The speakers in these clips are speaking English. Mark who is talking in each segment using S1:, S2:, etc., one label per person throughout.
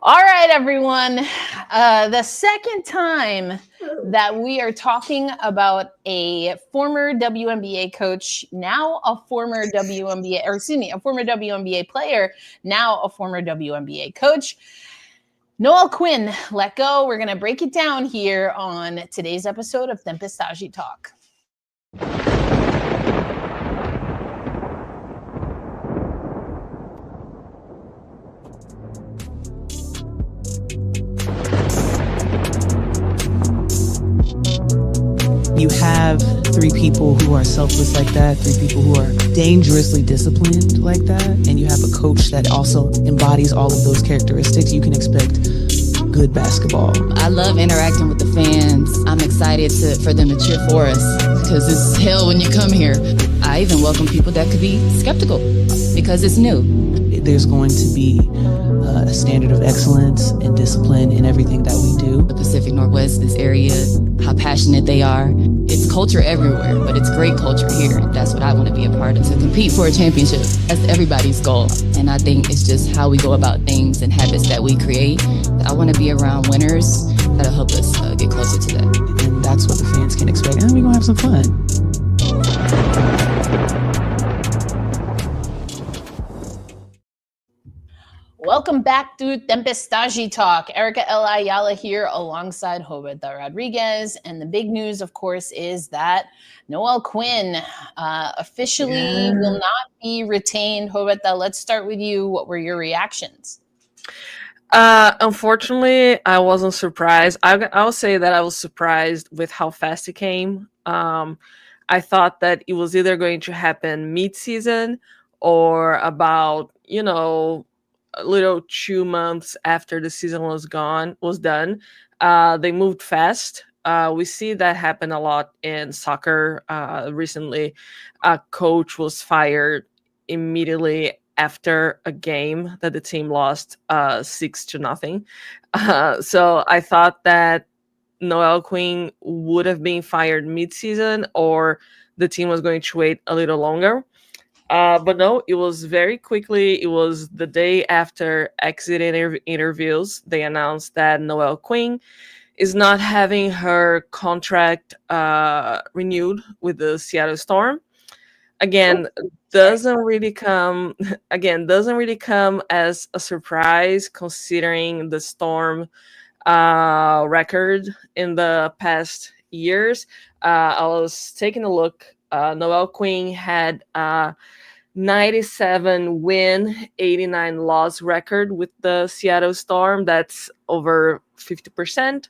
S1: All right, everyone. The second time that we are talking about a former WNBA coach, now a former WNBA, or excuse me, a former WNBA player, now a former WNBA coach. Noelle Quinn let go. We're going to break it down here on today's episode of Tempestagi Talk.
S2: You have three people who are selfless like that, three people who are dangerously disciplined like that, and you have a coach that also embodies all of those characteristics. You can expect good basketball.
S3: I love interacting with the fans. I'm excited for them to cheer for us because it's hell when you come here. I even welcome people that could be skeptical because it's new.
S2: There's going to be a standard of excellence and discipline in everything that we do.
S3: The Pacific Northwest, this area, how passionate they are. It's culture everywhere, but it's great culture here. That's what I want to be a part of, to compete for a championship. That's everybody's goal. And I think it's just how we go about things and habits that we create. I want to be around winners that'll help us get closer to that.
S2: And that's what the fans can expect. And we're going to have some fun.
S1: Welcome back to Tempestagi Talk. Erica El Ayala here alongside Roberta Rodriguez. And the big news, of course, is that Noelle Quinn officially will not be retained. Roberta, let's start with you. What were your reactions?
S4: Unfortunately, I wasn't surprised. I'll say that I was surprised with how fast it came. I thought that it was either going to happen mid-season or about, a little 2 months after the season was done. They moved fast. We see that happen a lot in soccer. Recently, a coach was fired immediately after a game that the team lost 6-0. So I thought that Noelle Quinn would have been fired mid-season, or the team was going to wait a little longer. But no, it was very quickly. It was the day after exit interviews. They announced that Noelle Quinn is not having her contract renewed with the Seattle Storm. Again, doesn't really come as a surprise, considering the Storm record in the past years. I was taking a look. Noelle Quinn had 97 win, 89 loss record with the Seattle Storm. That's over 50%.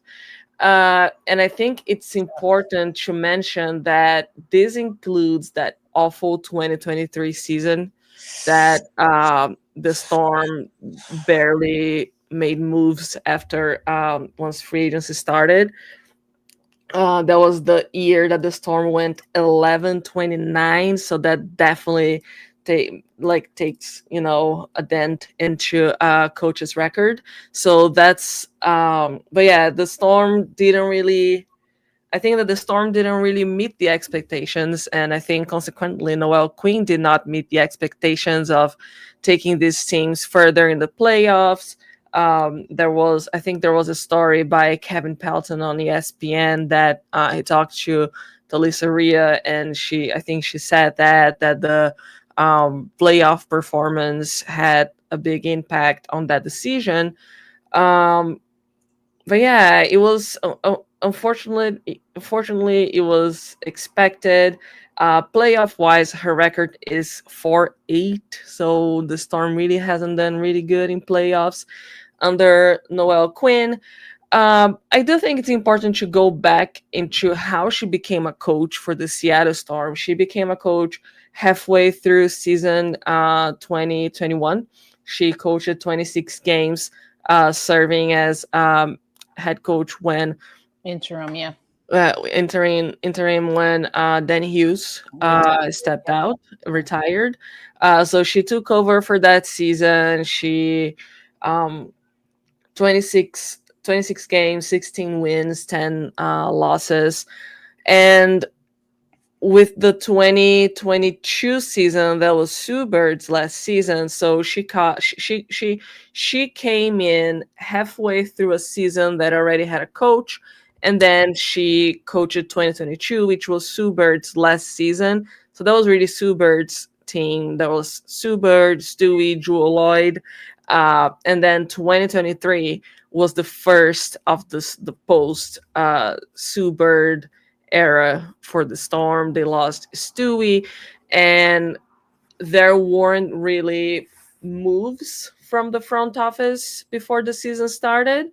S4: And I think it's important to mention that this includes that awful 2023 season that the Storm barely made moves after once free agency started. That was the year that the Storm went 11-29, so that definitely takes a dent into coach's record. So that's but yeah, the Storm didn't really. I think that the Storm didn't really meet the expectations, and I think consequently Noelle Quinn did not meet the expectations of taking these teams further in the playoffs. I think there was a story by Kevin Pelton on ESPN that he talked to Lisa Ria, and I think she said that the playoff performance had a big impact on that decision. But yeah, it was unfortunately it was expected. Playoff wise, her record is 4-8, so the Storm really hasn't done really good in playoffs under Noelle Quinn. I do think it's important to go back into how she became a coach for the Seattle Storm. She became a coach halfway through season 2021. She coached 26 games, serving as head coach when
S1: interim
S4: when Dan Hughes stepped out, retired. So she took over for that season. She 26 games, 16 wins, 10 losses. And with the 2022 season, that was Sue Bird's last season. So she came in halfway through a season that already had a coach, and then she coached 2022, which was Sue Bird's last season. So that was really Sue Bird's team. That was Sue Bird, Stewie, Jewel Lloyd, and then 2023 was the first of the post Sue Bird era for the Storm. They lost Stewie, and there weren't really moves from the front office before the season started.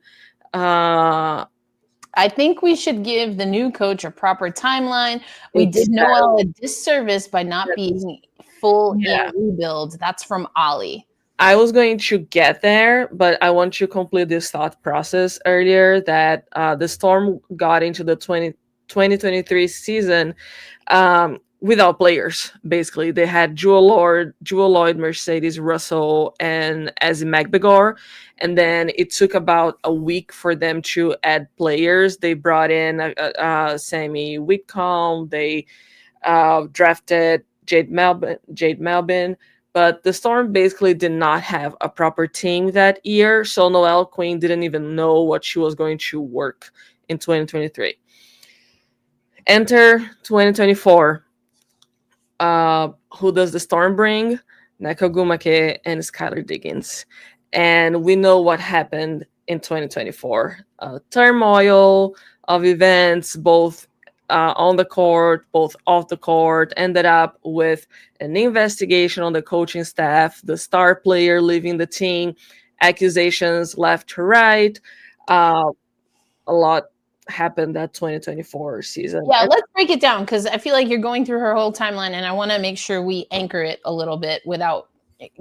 S1: I think we should give the new coach a proper timeline. We did Noelle a disservice by not being full in rebuild. That's from Ollie.
S4: I was going to get there, but I want to complete this thought process earlier that the Storm got into the 2023 season without players. Basically, they had Jewel Lloyd, Mercedes Russell, and Ezzy McBegor, and then it took about a week for them to add players. They brought in Sammy Whitcomb. They drafted Jade Melvin. But the Storm basically did not have a proper team that year, so Noelle Quinn didn't even know what she was going to work in 2023. Enter 2024. Who does the Storm bring? Nneka Ogwumike and Skylar Diggins. And we know what happened in 2024. Turmoil of events, both on the court, both off the court, ended up with an investigation on the coaching staff, the star player leaving the team, accusations left to right. A lot happened that 2024 season.
S1: Yeah, let's break it down because I feel like you're going through her whole timeline, and I want to make sure we anchor it a little bit without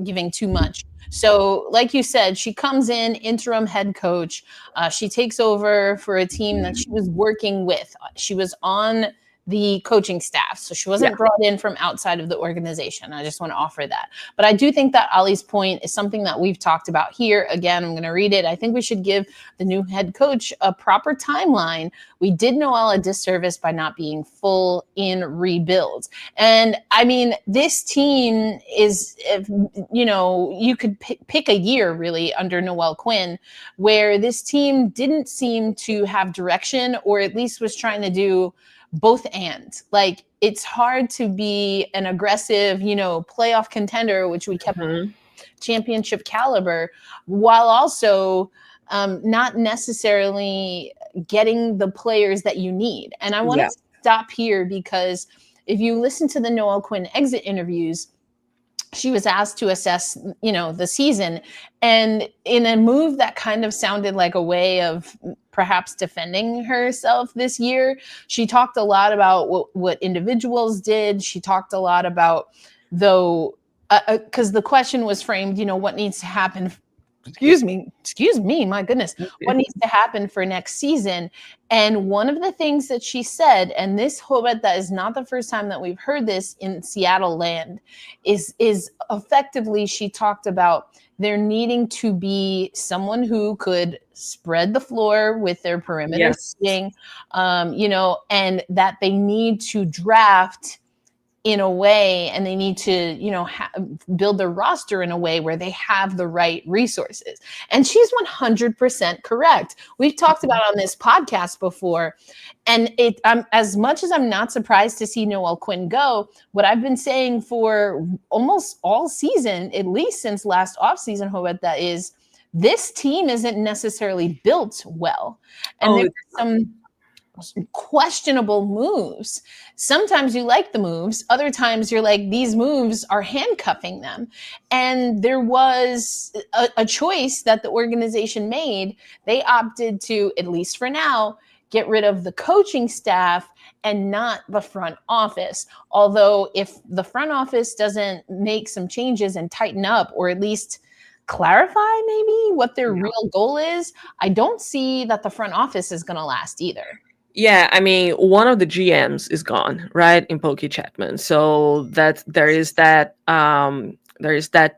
S1: giving too much. So, like you said, she comes in interim head coach. She takes over for a team that she was working with. She was on the coaching staff, so she wasn't brought in from outside of the organization. I just want to offer that. But I do think that Ollie's point is something that we've talked about here. Again, I'm going to read it. I think we should give the new head coach a proper timeline. We did Noelle a disservice by not being full in rebuilds. And I mean, this team is, you could pick a year really under Noelle Quinn where this team didn't seem to have direction, or at least was trying to do both and. Like, it's hard to be an aggressive, playoff contender, which we kept championship caliber, while also not necessarily getting the players that you need. And I want to stop here because if you listen to the Noelle Quinn exit interviews, she was asked to assess, the season, and in a move that kind of sounded like a way of perhaps defending herself this year, she talked a lot about what individuals did. She talked a lot about, because the question was framed, what needs to happen. Excuse me, my goodness. What needs to happen for next season? And one of the things that she said, and this, that is not the first time that we've heard this in Seattle land, is effectively she talked about there needing to be someone who could spread the floor with their perimeter shooting, and that they need to draft in a way, and they need to, build their roster in a way where they have the right resources. And she's 100% correct. We've talked about on this podcast before, and as much as I'm not surprised to see Noelle Quinn go, what I've been saying for almost all season, at least since last offseason, that is, this team isn't necessarily built well. And there's some questionable moves. Sometimes you like the moves. Other times you're like, these moves are handcuffing them. And there was a choice that the organization made. They opted to, at least for now, get rid of the coaching staff and not the front office. Although if the front office doesn't make some changes and tighten up, or at least clarify maybe what their real goal is, I don't see that the front office is going to last either.
S4: Yeah, I mean, one of the GMs is gone, right, in Pokey Chapman. So that there is that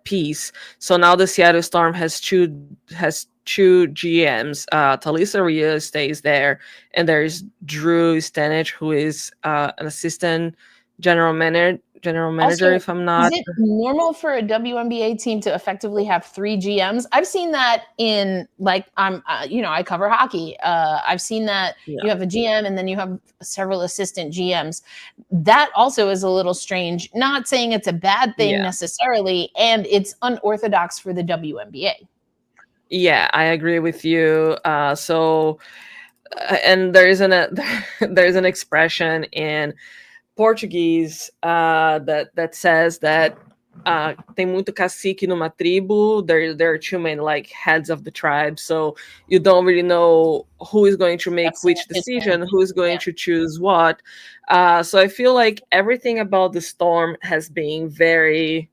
S4: piece. So now the Seattle Storm has two GMs. Talisa Ria stays there, and there's Drew Stanich, who is an assistant general manager,
S1: Also,
S4: if I'm
S1: is
S4: not.
S1: it normal for a WNBA team to effectively have 3 GMs? I've seen that in like I cover hockey. I've seen that
S4: Yeah.
S1: you have a GM and then you have several assistant GMs. That also is a little strange. Not saying it's a bad thing
S4: Yeah.
S1: necessarily, and it's unorthodox for the WNBA.
S4: Yeah, I agree with you. And there is there's an expression in Portuguese that says that tem muito cacique numa tribo. There are too many like heads of the tribe, so you don't really know who is going to make
S1: That's
S4: which decision, who is going to choose what. So I feel like everything about the Storm has been very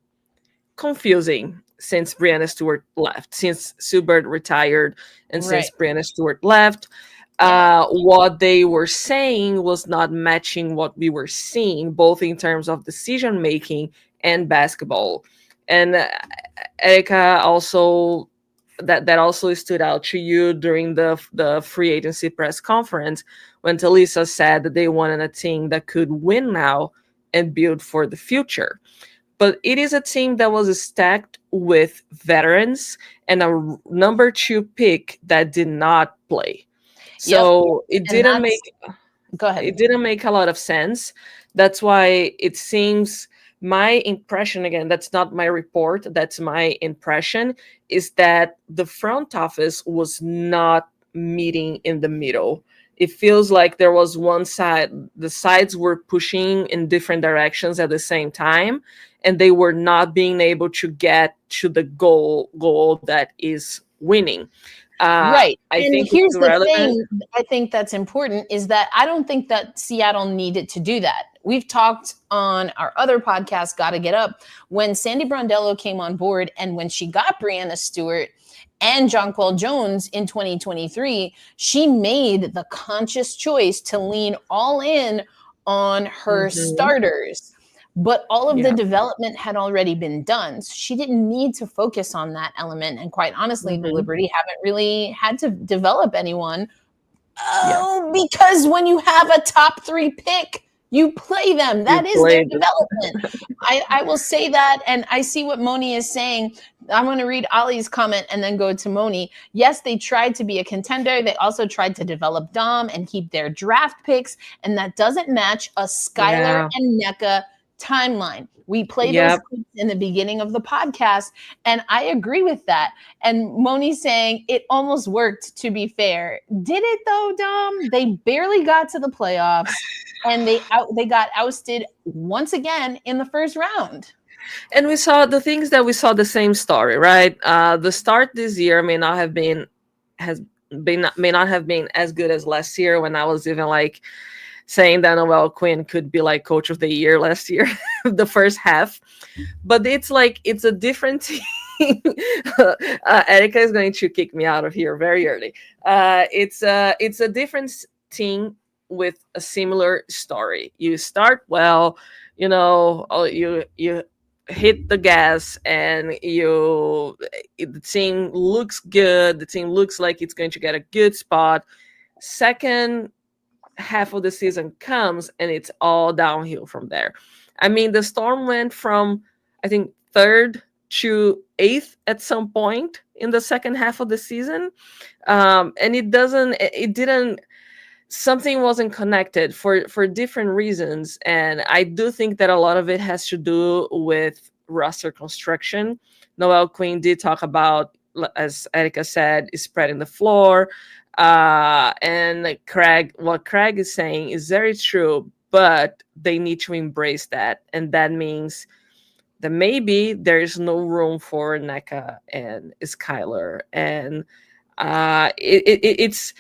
S4: confusing since Brianna Stewart left, since Sue Bird retired, and since Brianna Stewart left. What they were saying was not matching what we were seeing, both in terms of decision making and basketball. And Erica also that also stood out to you during the free agency press conference when Talisa said that they wanted a team that could win now and build for the future. But it is a team that was stacked with veterans and a number 2 pick that did not play. So it didn't make
S1: go ahead.
S4: It didn't make a lot of sense. That's why it seems, my impression, again, that's not my report, that's my impression, is that the front office was not meeting in the middle. It feels like there was one side, the sides were pushing in different directions at the same time, and they were not being able to get to the goal that is winning.
S1: Right.
S4: I
S1: And
S4: think
S1: here's
S4: it's
S1: the
S4: relevant.
S1: thing I think that's important is that I don't think that Seattle needed to do that. We've talked on our other podcast, Gotta Get Up, when Sandy Brondello came on board and when she got Brianna Stewart and Jonquel Jones in 2023, she made the conscious choice to lean all in on her starters. But all of the development had already been done. So she didn't need to focus on that element. And quite honestly, the Liberty haven't really had to develop anyone. Because when you have a top 3 pick, you play them. That is their development. I will say that. And I see what Moni is saying. I'm going to read Ali's comment and then go to Moni. Yes, they tried to be a contender. They also tried to develop Dom and keep their draft picks. And that doesn't match a Skylar and Nneka timeline. We played those clips in the beginning of the podcast, and I agree with that. And Moni's saying it almost worked, to be fair. Did it though, Dom? They barely got to the playoffs, and they got ousted once again in the first round.
S4: And we saw the same story, right? The start this year may not have been as good as last year, when I was even like saying that Noelle Quinn could be like coach of the year last year, the first half. But it's a different team. Erica is going to kick me out of here very early. It's a different team with a similar story. You start well, you hit the gas, and the team looks good. The team looks like it's going to get a good spot. Second half of the season comes, and it's all downhill from there. I mean, the Storm went from, I think, 3rd to 8th at some point in the second half of the season, and something wasn't connected for different reasons. And I do think that a lot of it has to do with roster construction. Noelle Quinn did talk about, as Erica said, is spreading the floor. And what Craig is saying is very true, but they need to embrace that. And that means that maybe there is no room for Nneka and Skylar. And it's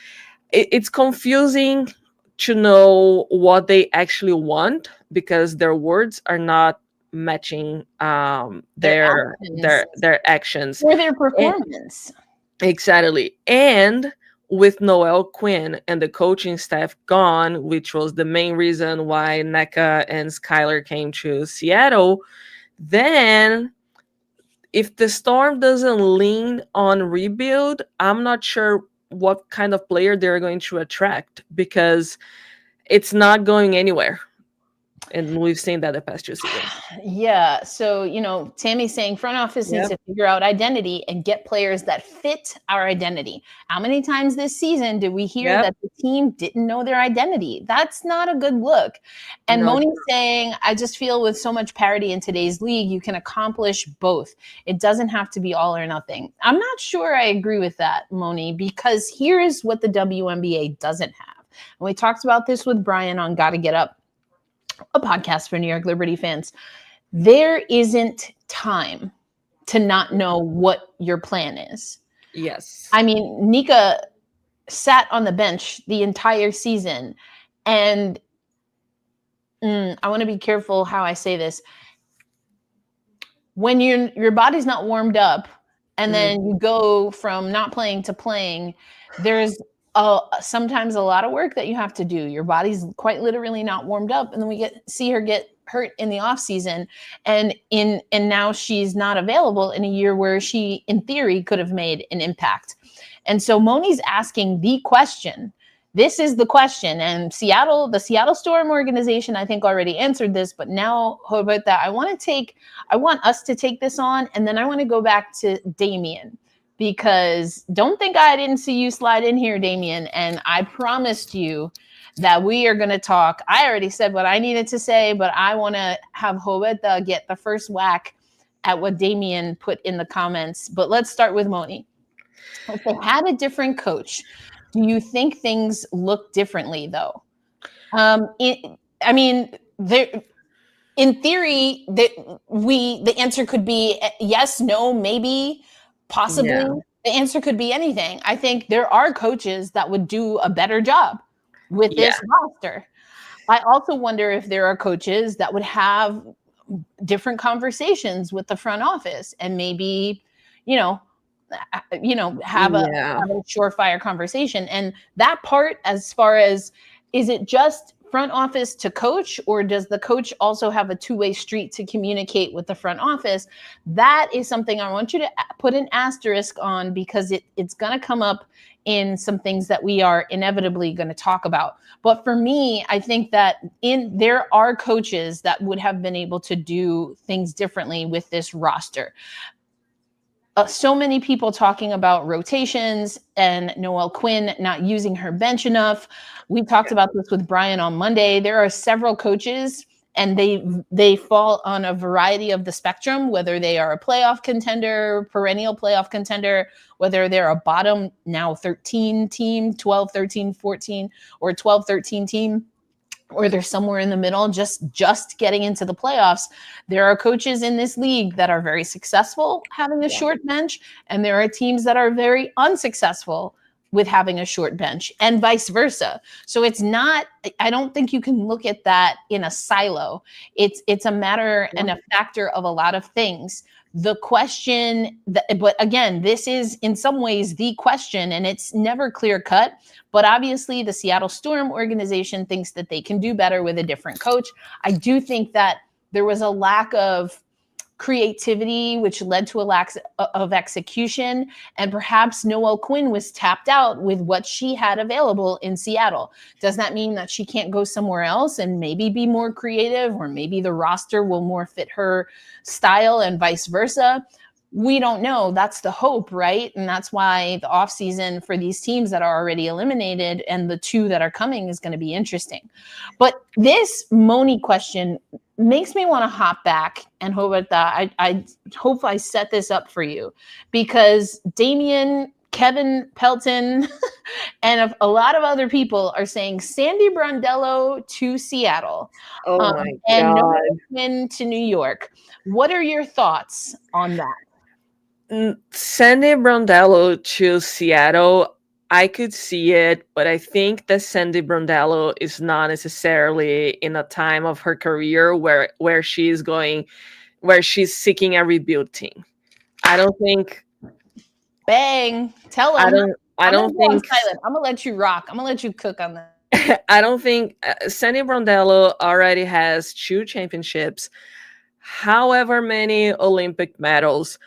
S4: confusing to know what they actually want, because their words are not matching their actions
S1: or their performance.
S4: Exactly. And with Noelle Quinn and the coaching staff gone, which was the main reason why Nneka and Skylar came to Seattle, then if the Storm doesn't lean on rebuild, I'm not sure what kind of player they're going to attract, because it's not going anywhere. And we've seen that the past 2 seasons.
S1: Yeah. So, Tammy's saying front office needs to figure out identity and get players that fit our identity. How many times this season did we hear that the team didn't know their identity? That's not a good look. And Moni's saying, I just feel with so much parity in today's league, you can accomplish both. It doesn't have to be all or nothing. I'm not sure I agree with that, Moni, because here's what the WNBA doesn't have. And we talked about this with Brian on Gotta Get Up, a podcast for New York Liberty fans. There isn't time to not know what your plan is.
S4: Yes.
S1: I mean, Nika sat on the bench the entire season, and I want to be careful how I say this. When your body's not warmed up, and then you go from not playing to playing, there's sometimes a lot of work that you have to do. Your body's quite literally not warmed up, and then we see her get hurt in the off season, and now she's not available in a year where she, in theory, could have made an impact. And so Moni's asking the question. This is the question, and the Seattle Storm organization, I think, already answered this. But now, how about that? I want us to take this on, and then I want to go back to Damian. Because don't think I didn't see you slide in here, Damian. And I promised you that we are going to talk. I already said what I needed to say, but I want to have Roberta get the first whack at what Damian put in the comments. But let's start with Moni. If they had a different coach, do you think things look differently, though? In theory, the answer could be yes, no, maybe. Possibly. Yeah. The answer could be anything. I think there are coaches that would do a better job with this roster. I also wonder if there are coaches that would have different conversations with the front office and maybe, have a surefire conversation. And that part, as far as, is it just front office to coach, or does the coach also have a two-way street to communicate with the front office? That is something I want you to put an asterisk on, because it's going to come up in some things that we are inevitably going to talk about. But for me, I think that there are coaches that would have been able to do things differently with this roster. So many people talking about rotations and Noelle Quinn not using her bench enough. We talked about this with Brian on Monday. There are several coaches, and they fall on a variety of the spectrum, whether they are a playoff contender, perennial playoff contender, whether they're a bottom now 13 team, 12, 13, 14, or 12, 13 team, or they're somewhere in the middle, just getting into the playoffs. There are coaches in this league that are very successful having a short bench, and there are teams that are very unsuccessful with having a short bench, and vice versa. So it's not, I don't think you can look at that in a silo. It's a matter and a factor of a lot of things. The question, but again, this is in some ways the question, and it's never clear cut. But obviously, the Seattle Storm organization thinks that they can do better with a different coach. I do think that there was a lack of creativity, which led to a lack of execution. And perhaps Noelle Quinn was tapped out with what she had available in Seattle. Does that mean that she can't go somewhere else and maybe be more creative, or maybe the roster will more fit her style and vice versa? We don't know. That's the hope, right? And that's why the offseason for these teams that are already eliminated and the two that are coming is going to be interesting. But this Moni question makes me want to hop back and hope that I hope I set this up for you, because Damian, Kevin Pelton, and a lot of other people are saying Sandy Brondello to Seattle.
S4: Oh my God.
S1: And Noelle Quinn to New York. What are your thoughts on that?
S4: Sandy Brondello to Seattle, I could see it, but I think that Sandy Brondello is not necessarily in a time of her career where she's seeking a rebuild team. I don't think.
S1: Bang! Tell them.
S4: I don't think.
S1: I'm gonna let you rock. I'm gonna let you cook on that.
S4: I don't think Sandy Brondello already has 2 championships, however many Olympic medals.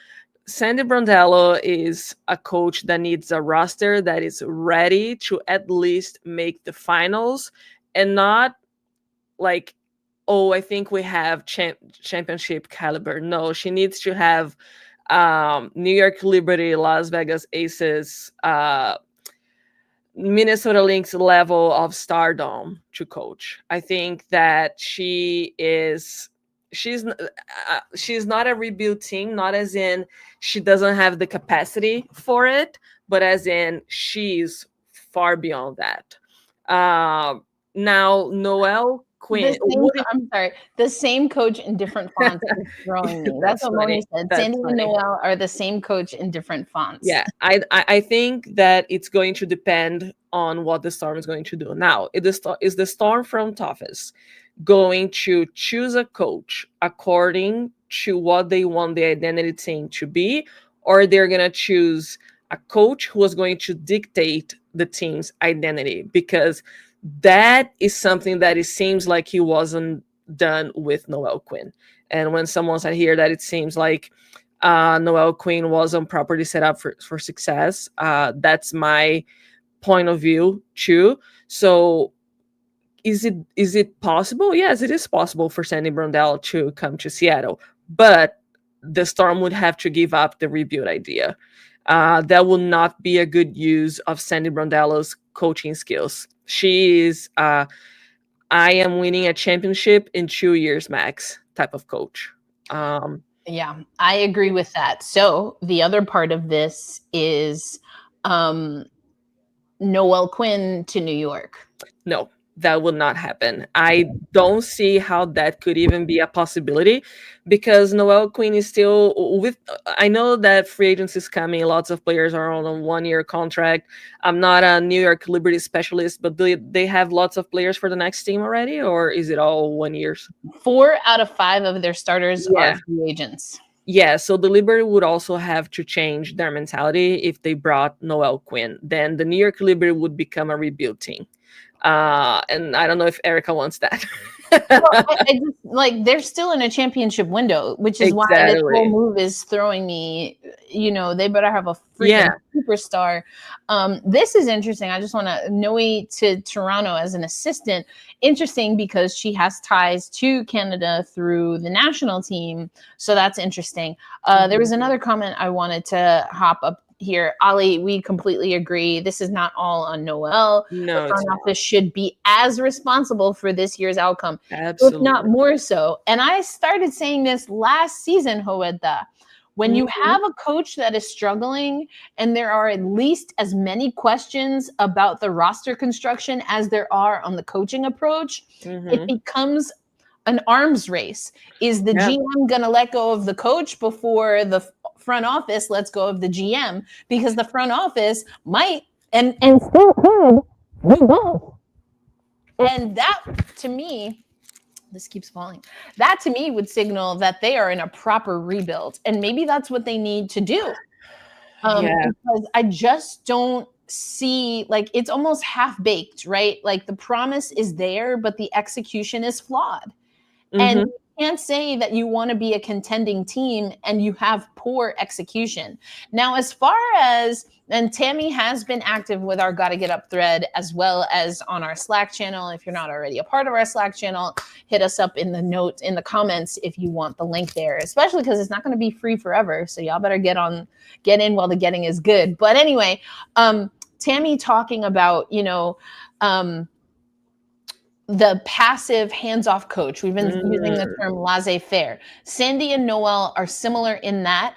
S4: Sandy Brondello is a coach that needs a roster that is ready to at least make the finals, and not like oh, I think we have championship caliber. No, she needs to have New York Liberty, Las Vegas Aces, Minnesota Lynx level of stardom to coach. I think that she's not a rebuild team, not as in she doesn't have the capacity for it, but as in she's far beyond that. Now Noelle Quinn.
S1: I'm sorry. The same coach in different fonts is throwing me. That's what Moni said. Sandy and Noelle are the same coach in different fonts.
S4: Yeah, I think that it's going to depend on what the Storm is going to do. Now, is the Storm front office going to choose a coach according to what they want the identity team to be, or they're going to choose a coach who is going to dictate the team's identity? Because that is something that it seems like he wasn't done with Noelle Quinn. And when someone said here that it seems like Noelle Quinn wasn't properly set up for success, that's my point of view too. So is it possible? Yes, it is possible for Sandy Brundell to come to Seattle, but the Storm would have to give up the rebuild idea. That will not be a good use of Sandy Brundell's coaching skills. She is I am winning a championship in 2 years max type of coach.
S1: Yeah, I agree with that. So the other part of this is Noelle Quinn to New York.
S4: No, that will not happen. I don't see how that could even be a possibility, because Noelle Quinn is still with. I know that free agency is coming. Lots of players are on a 1-year contract. I'm not a New York Liberty specialist, but do they have lots of players for the next team already, or is it all 1 year?
S1: 4 out of 5 of their starters are free agents.
S4: Yeah, so the Liberty would also have to change their mentality if they brought Noelle Quinn. Then the New York Liberty would become a rebuild team. And I don't know if Erica wants that.
S1: Well, I just, like, they're still in a championship window, which is why this whole move is throwing me. You know, they better have a freaking superstar. This is interesting. I just want to Noe to Toronto as an assistant. Interesting because she has ties to Canada through the national team. So that's interesting. There was another comment I wanted to hop up here. Ali, we completely agree. This is not all on Noelle.
S4: No,
S1: the front office should be as responsible for this year's outcome,
S4: absolutely,
S1: if not more so. And I started saying this last season, Hoeda. When you have a coach that is struggling and there are at least as many questions about the roster construction as there are on the coaching approach, it becomes an arms race. Is the GM going to let go of the coach before the front office lets go of the GM? Because the front office might and still could do both. And that, to me, this keeps falling. That, to me, would signal that they are in a proper rebuild. And maybe that's what they need to do. Because I just don't see, like, it's almost half-baked, right? Like, the promise is there, but the execution is flawed. And you can't say that you want to be a contending team and you have poor execution. Now, as far as, and Tammy has been active with our Gotta Get Up thread as well as on our Slack channel. If you're not already a part of our Slack channel, hit us up in the comments if you want the link there, especially because it's not going to be free forever. So y'all better get in while the getting is good. But anyway, Tammy talking about, the passive hands-off coach. We've been using the term laissez-faire. Sandy and Noelle are similar in that.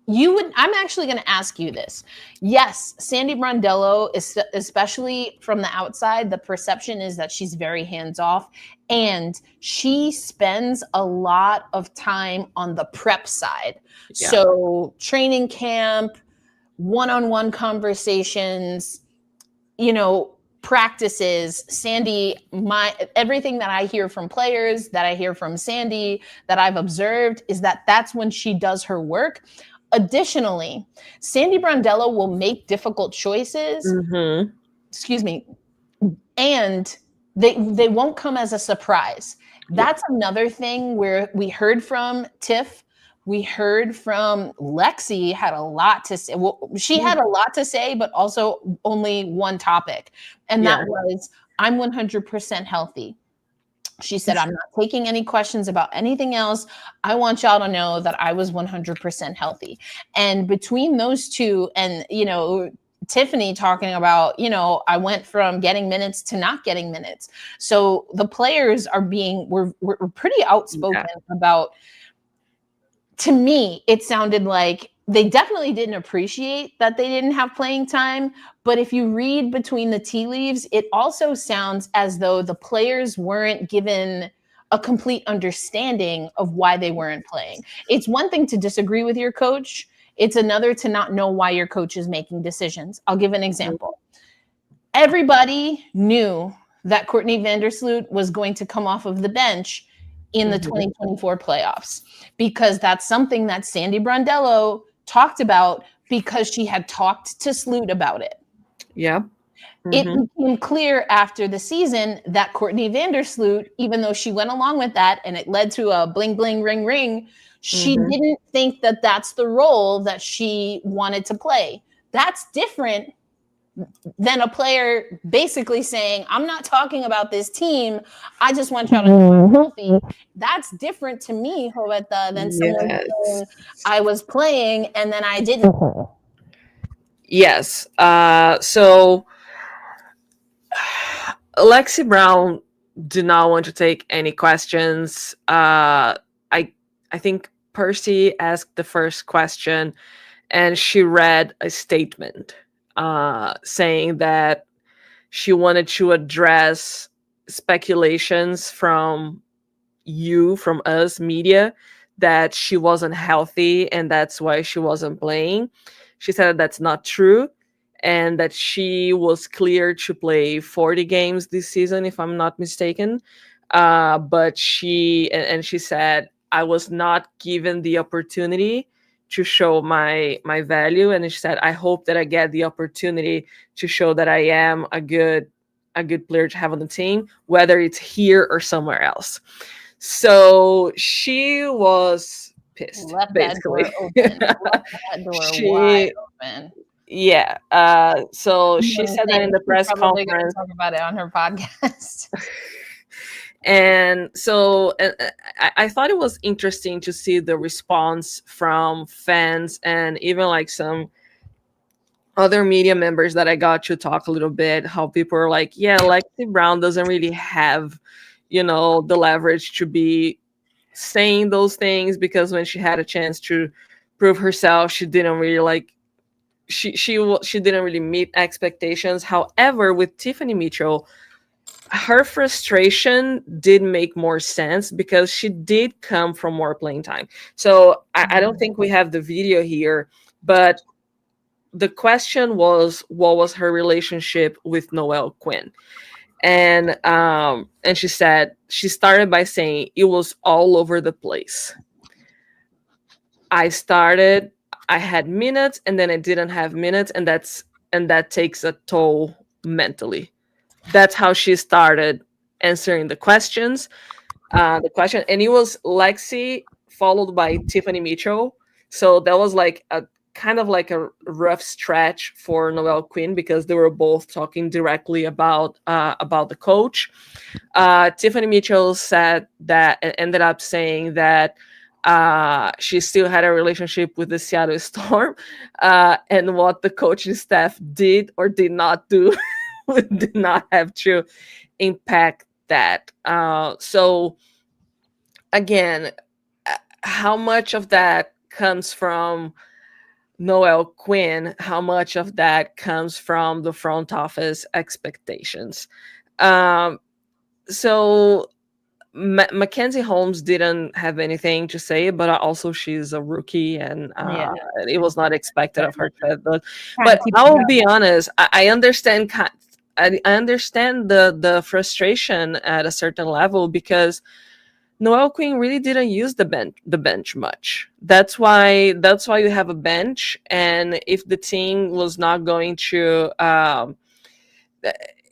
S1: I'm actually going to ask you this. Yes, Sandy Brondello is, especially from the outside, the perception is that she's very hands-off, and she spends a lot of time on the prep side. Yeah. So training camp, one-on-one conversations, practices. Sandy, everything that I hear from players, that I hear from Sandy, that I've observed, is that that's when she does her work. Additionally, Sandy Brondello will make difficult choices. Excuse me. And they won't come as a surprise. That's another thing where we heard from Tiff. We heard from Lexi had a lot to say. Well, she had a lot to say, but also only one topic. And that was, I'm 100% healthy. She said, I'm not taking any questions about anything else. I want y'all to know that I was 100% healthy. And between those two, and, Tiffany talking about, I went from getting minutes to not getting minutes. So the players were pretty outspoken about, to me, it sounded like they definitely didn't appreciate that they didn't have playing time. But if you read between the tea leaves, it also sounds as though the players weren't given a complete understanding of why they weren't playing. It's one thing to disagree with your coach. It's another to not know why your coach is making decisions. I'll give an example. Everybody knew that Courtney Vandersloot was going to come off of the bench in the 2024 playoffs, because that's something that Sandy Brondello talked about, because she had talked to Sloot about it.
S4: Yeah.
S1: It became clear after the season that Courtney Vandersloot, even though she went along with that and it led to a bling, bling, ring, ring, she didn't think that that's the role that she wanted to play. That's different than a player basically saying, I'm not talking about this team. I just want y'all to know I'm healthy. That's different to me, Roberta, than someone saying I was playing and then I didn't play.
S4: Yes. So Lexi Brown did not want to take any questions. I think Percy asked the first question, and she read a statement saying that she wanted to address speculations from us media, that she wasn't healthy and that's why she wasn't playing. She said that's not true, and that she was cleared to play 40 games this season, if I'm not mistaken. But she said, I was not given the opportunity to show my value. And she said, I hope that I get the opportunity to show that I am a good player to have on the team, whether it's here or somewhere else. So she was pissed, basically.
S1: Left that door wide open.
S4: Yeah. So she said that in the press conference.
S1: Talk about it on her podcast.
S4: And so I thought it was interesting to see the response from fans and even like some other media members that I got to talk a little bit, how people are like, yeah, Lexi Brown doesn't really have, the leverage to be saying those things, because when she had a chance to prove herself, she didn't really she didn't really meet expectations. However, with Tiffany Mitchell, her frustration did make more sense because she did come from more playing time. So I don't think we have the video here, but the question was, what was her relationship with Noelle Quinn? And she said, she started by saying it was all over the place. I had minutes, and then I didn't have minutes, and that takes a toll mentally. That's how she started answering the question, and it was Lexi followed by Tiffany Mitchell. So that was like a kind of like a rough stretch for Noelle Quinn, because they were both talking directly about the coach. Tiffany Mitchell said that, and ended up saying that she still had a relationship with the Seattle Storm, and what the coaching staff did or did not do did not have to impact that. So again, how much of that comes from Noelle Quinn? How much of that comes from the front office expectations? So Mackenzie Holmes didn't have anything to say, but also she's a rookie, and it was not expected of her to. But I will be honest, I understand. I understand the frustration at a certain level, because Noelle Quinn really didn't use the bench much. That's why you have a bench, and if the team was not going to,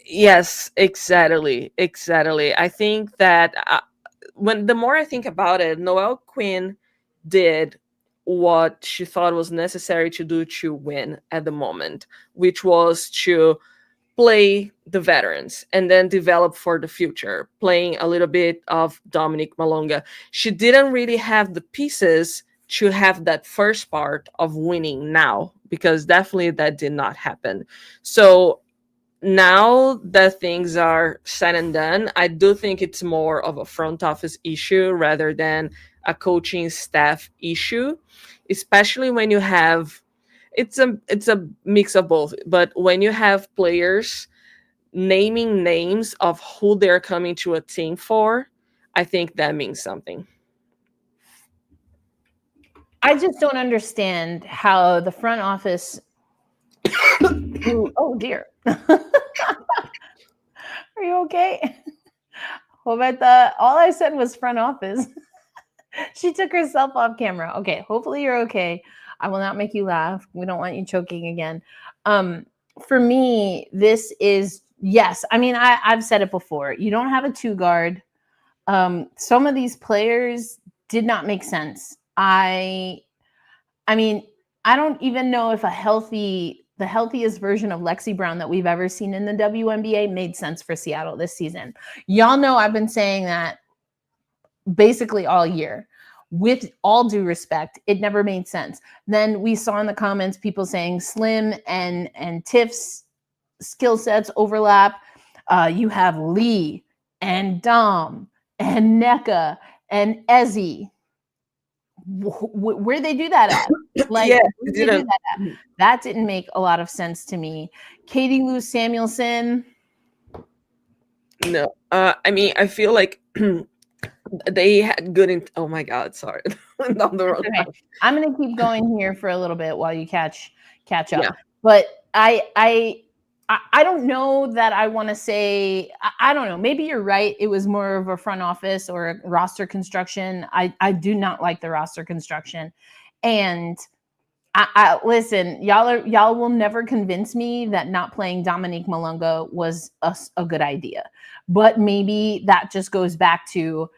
S4: yes, exactly. I think that the more I think about it, Noelle Quinn did what she thought was necessary to do to win at the moment, which was to play the veterans and then develop for the future, playing a little bit of Dominique Malonga. She didn't really have the pieces to have that first part of winning now, because definitely that did not happen. So now that things are said and done, I do think it's more of a front office issue rather than a coaching staff issue, especially when you have it's a mix of both, but when you have players naming names of who they're coming to a team for, I think that means something.
S1: I just don't understand how the front office. Oh dear. Are you okay? Roberta, all I said was front office. She took herself off camera. Okay, hopefully you're okay. I will not make you laugh. We don't want you choking again. For me, this is, yes. I mean, I've said it before. You don't have a two guard. Some of these players did not make sense. I mean, I don't even know if the healthiest version of Lexi Brown that we've ever seen in the WNBA made sense for Seattle this season. Y'all know I've been saying that basically all year. With all due respect, it never made sense. Then we saw in the comments people saying Slim and Tiff's skill sets overlap. You have Lee and Dom and NECA and Ezzy. Where'd they do that at? Like,
S4: Yeah,
S1: where'd they do that at? That didn't make a lot of sense to me. Katie Lou Samuelson.
S4: No, I mean, I feel like they had good. Oh my God, sorry, down the road.
S1: Okay. I'm gonna keep going here for a little bit while you catch up.
S4: Yeah.
S1: But I don't know that I want to say. I don't know. Maybe you're right. It was more of a front office or a roster construction. I do not like the roster construction, and I listen. Y'all will never convince me that not playing Dominique Malonga was a good idea. But maybe that just goes back to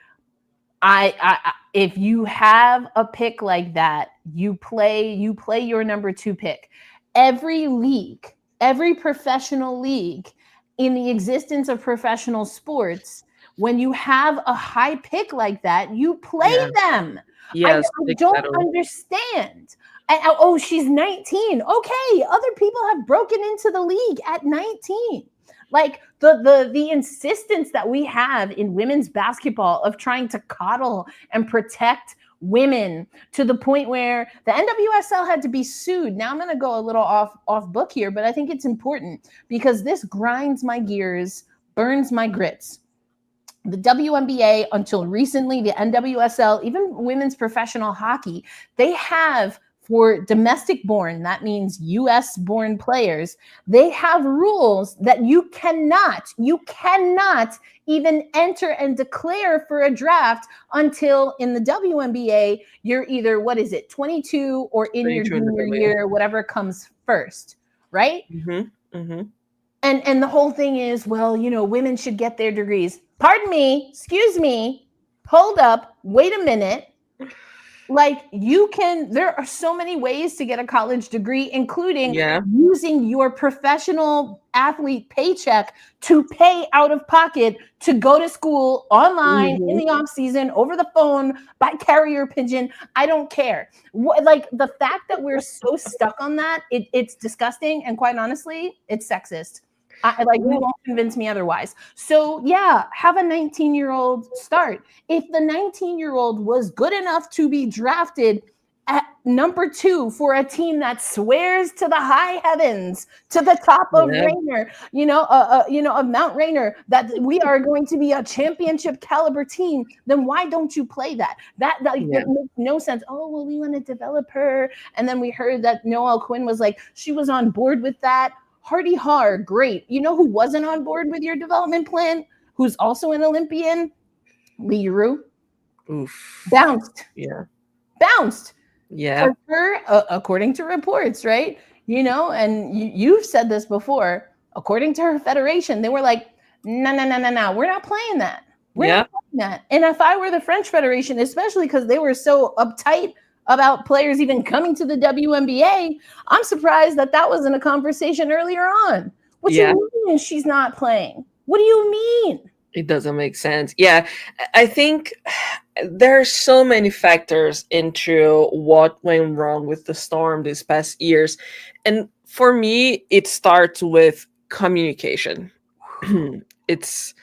S1: if you have a pick like that, you play your number 2 pick. Every league, every professional league in the existence of professional sports, when you have a high pick like that, you play them.
S4: Yes,
S1: I don't understand. Oh, she's 19. Okay, other people have broken into the league at 19. Like the insistence that we have in women's basketball of trying to coddle and protect women to the point where the NWSL had to be sued. Now I'm going to go a little off book here, but I think it's important because this grinds my gears, burns my grits. The WNBA, until recently, the NWSL, even women's professional hockey, they have, for domestic born, that means US born players, they have rules that you cannot even enter and declare for a draft until in the WNBA, you're either, 22 or in your junior year, whatever comes first, right?
S4: Mm-hmm. Mm-hmm.
S1: And the whole thing is, well, women should get their degrees. Pardon me, excuse me, hold up, wait a minute. Like there are so many ways to get a college degree, including using your professional athlete paycheck to pay out of pocket to go to school online in the off season, over the phone, by carrier pigeon. I don't care. Like the fact that we're so stuck on that, it's disgusting. And quite honestly, it's sexist. You won't convince me otherwise. So yeah, have a 19-year-old start. If the 19-year-old was good enough to be drafted at number 2 for a team that swears to the high heavens, to the top of Rainier, of Mount Rainier, that we are going to be a championship caliber team, then why don't you play that? That makes no sense. Oh, well, we want to develop her. And then we heard that Noelle Quinn was like, she was on board with that. Hardy Har, great. You know who wasn't on board with your development plan? Who's also an Olympian? Lee Rue.
S4: Oof.
S1: Bounced.
S4: Yeah.
S1: Bounced.
S4: Yeah.
S1: For her, according to reports, right? And you've said this before. According to her federation, they were like, no, we're not playing that. We're not playing that. And if I were the French Federation, especially because they were so uptight about players even coming to the WNBA, I'm surprised that wasn't a conversation earlier on. What do you mean she's not playing? What do you mean?
S4: It doesn't make sense. Yeah, I think there are so many factors into what went wrong with the Storm these past years. And for me, it starts with communication. It's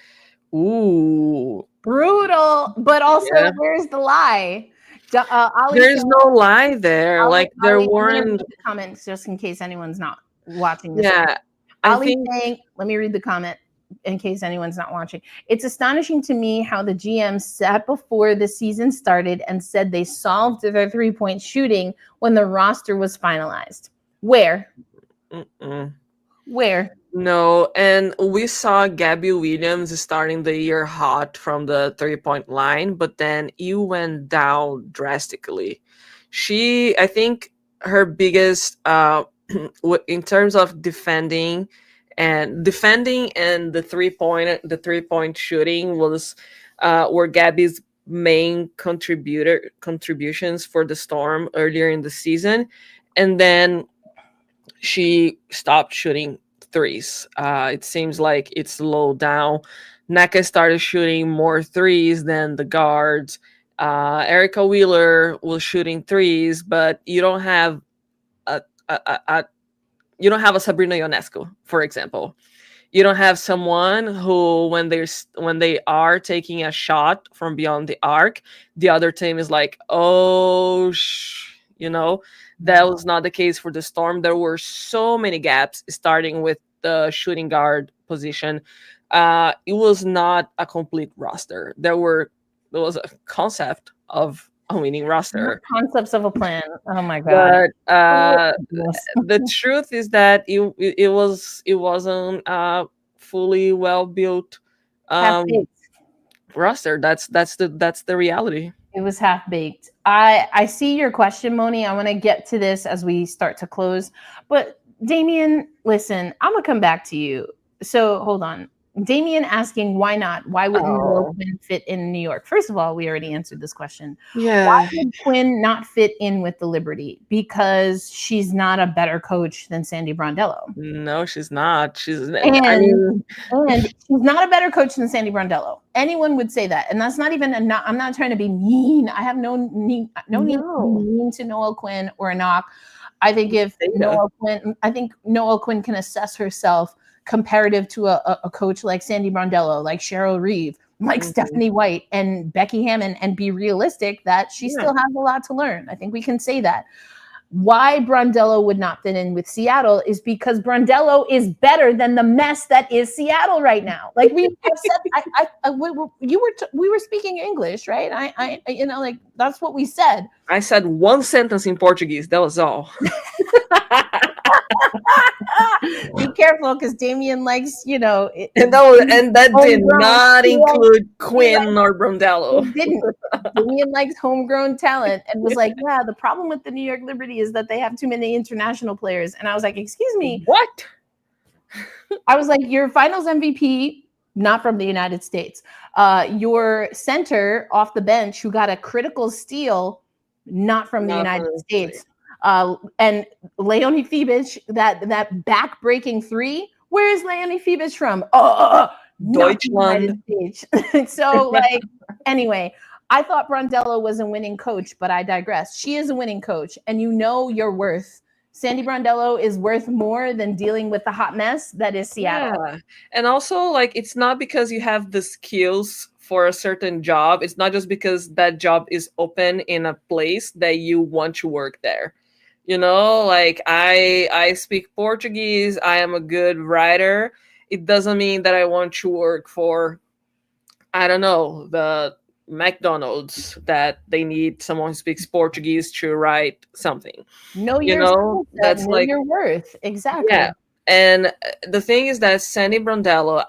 S4: ooh,
S1: Brutal, but also
S4: yeah.
S1: where's the lie? Ali
S4: There's
S1: said-
S4: no lie there.
S1: Ali-
S4: Like there
S1: Ali, I'm gonna read
S4: weren't.
S1: the comments just in case anyone's not watching this.
S4: Yeah, I
S1: Ali
S4: think
S1: saying, let me read the comment in case anyone's not watching. It's astonishing to me how the GM sat before the season started and said they solved their 3-point shooting when the roster was finalized. Where?
S4: mm-mm.
S1: Where?
S4: No, and we saw Gabby Williams starting the year hot from the 3-point line, but then it went down drastically. I think her biggest, in terms of defending and the 3-point shooting were Gabby's main contributions for the Storm earlier in the season, and then she stopped shooting threes. It seems like it slowed down. Naka started shooting more threes than the guards. Erica Wheeler was shooting threes, but you don't have a Sabrina Ionescu, for example. You don't have someone who, when they are taking a shot from beyond the arc, the other team is like, oh, that was not the case for the Storm. There were so many gaps, starting with the shooting guard position. It was not a complete roster. There was a concept of a winning roster.
S1: Concepts of a plan. Oh my god!
S4: But the truth is that it wasn't a fully well built roster. That's the reality.
S1: It was half baked. I see your question, Moni. I want to get to this as we start to close. But Damien, listen, I'm gonna come back to you. So hold on. Damien asking why not? Why wouldn't Noah Quinn fit in New York? First of all, we already answered this question.
S4: Yeah.
S1: Why would Quinn not fit in with the Liberty? Because she's not a better coach than Sandy Brondello.
S4: No, she's not.
S1: And she's not a better coach than Sandy Brondello. Anyone would say that. And that's not even I'm not trying to be mean. I have no need to be mean to Noah Quinn or a knock. I think Noah Quinn can assess herself comparative to a coach like Sandy Brondello, like Cheryl Reeve, like Stephanie White and Becky Hammond, and be realistic that she still has a lot to learn. I think we can say that. Why Brondello would not fit in with Seattle is because Brondello is better than the mess that is Seattle right now. Like we have said, we were speaking English, right? I like that's what we said.
S4: I said one sentence in Portuguese. That was all.
S1: Be careful, because Damien likes,
S4: and that did not include Quinn or Brondello.
S1: It didn't. Damien likes homegrown talent and was like, yeah, the problem with the New York Liberty is that they have too many international players. And I was like, excuse me.
S4: What?
S1: I was like, your finals MVP, not from the United States. Your center off the bench who got a critical steal, not from the United States. And Leonie Fibic, that back-breaking three. Where is Leonie Fibic from?
S4: Deutschland.
S1: So, anyway, I thought Brondello was a winning coach, but I digress. She is a winning coach, and you know your worth. Sandy Brondello is worth more than dealing with the hot mess that is Seattle.
S4: Yeah. And also, it's not because you have the skills for a certain job. It's not just because that job is open in a place that you want to work there. I speak Portuguese. I am a good writer. It doesn't mean that I want to work for, I don't know, the McDonald's, that they need someone who speaks Portuguese to write something.
S1: Know
S4: that's
S1: know your worth. Exactly.
S4: Yeah. And the thing is that Sandy Brondello,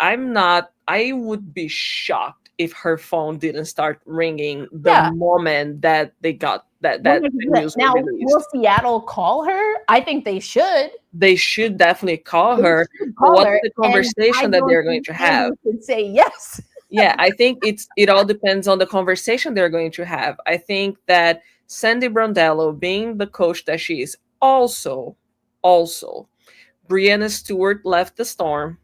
S4: I would be shocked if her phone didn't start ringing the moment that they got that news.
S1: Now, will Seattle call her? I think they should.
S4: They should definitely call her. What's the conversation that they're going to have?
S1: Could say yes.
S4: Yeah, I think it all depends on the conversation they're going to have. I think that Sandy Brondello, being the coach that she is, also Brianna Stewart left the Storm.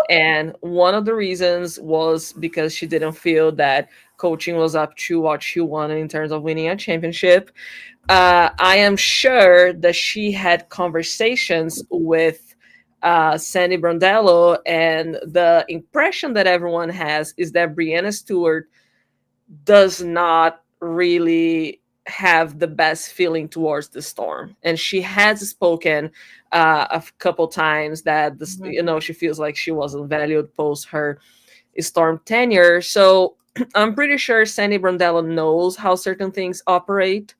S4: And one of the reasons was because she didn't feel that coaching was up to what she wanted in terms of winning a championship. I am sure that she had conversations with Sandy Brondello, and the impression that everyone has is that Brianna Stewart does not really have the best feeling towards the Storm, and she has spoken a couple times that she feels like she wasn't valued post her Storm tenure. So I'm pretty sure Sandy Brondello knows how certain things operate.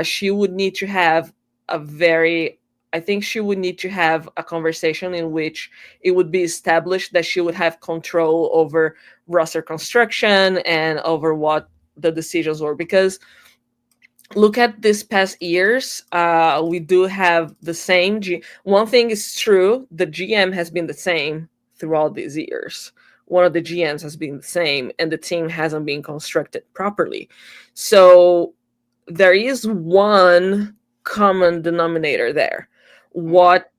S4: She would need to have I think she would need to have a conversation in which it would be established that she would have control over roster construction and over what the decisions were. Because look at this past years, we do have the same. One thing is true, the GM has been the same throughout these years. One of the GMs has been the same, and the team hasn't been constructed properly. So there is one common denominator there. What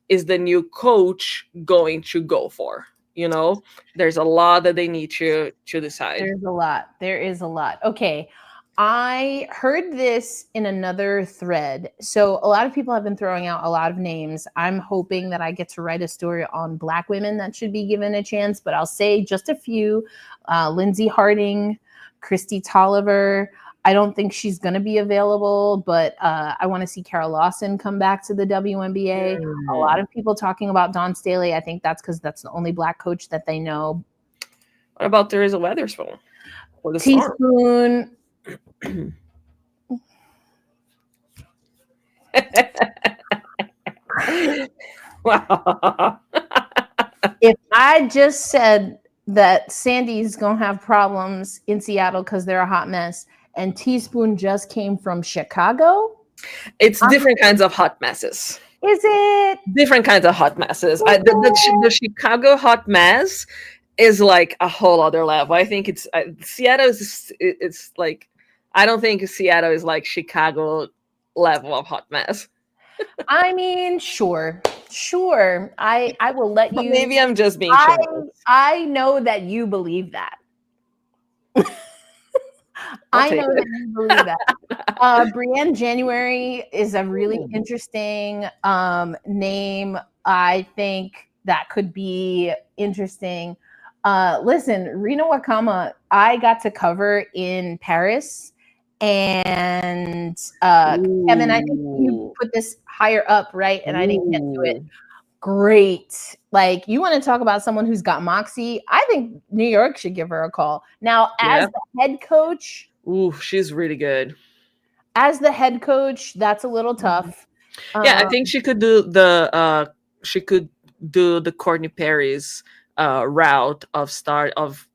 S4: is the new coach going to go for? There's a lot that they need to decide.
S1: There is a lot. Okay. I heard this in another thread. So a lot of people have been throwing out a lot of names. I'm hoping that I get to write a story on Black women that should be given a chance, but I'll say just a few. Lindsay Harding, Christy Tolliver. I don't think she's going to be available, but I want to see Carol Lawson come back to the WNBA. A lot of people talking about Dawn Staley. I think that's because that's the only Black coach that they know.
S4: What about Teresa Weatherspoon? Or the
S1: Teaspoon.
S4: Wow.
S1: If I just said that Sandy's going to have problems in Seattle because they're a hot mess, and Teaspoon just came from Chicago.
S4: It's different kinds of hot messes.
S1: Is it?
S4: Different kinds of hot messes. The Chicago hot mess is like a whole other level. I think it's Seattle it's like, I don't think Seattle is like Chicago level of hot mess.
S1: I mean, sure. I will let you.
S4: Maybe I'm just being
S1: I know that you believe that. I know that you believe that. Brianne January is a really interesting name. I think that could be interesting. Listen, Rina Wakama, I got to cover in Paris. And Kevin, I think you put this higher up, right? And I didn't get to it. Great. Like, you want to talk about someone who's got moxie? I think New York should give her a call. Now, as the head coach.
S4: Ooh, she's really good.
S1: As the head coach, that's a little tough.
S4: I think she could do the Courtney Perry's route of start of,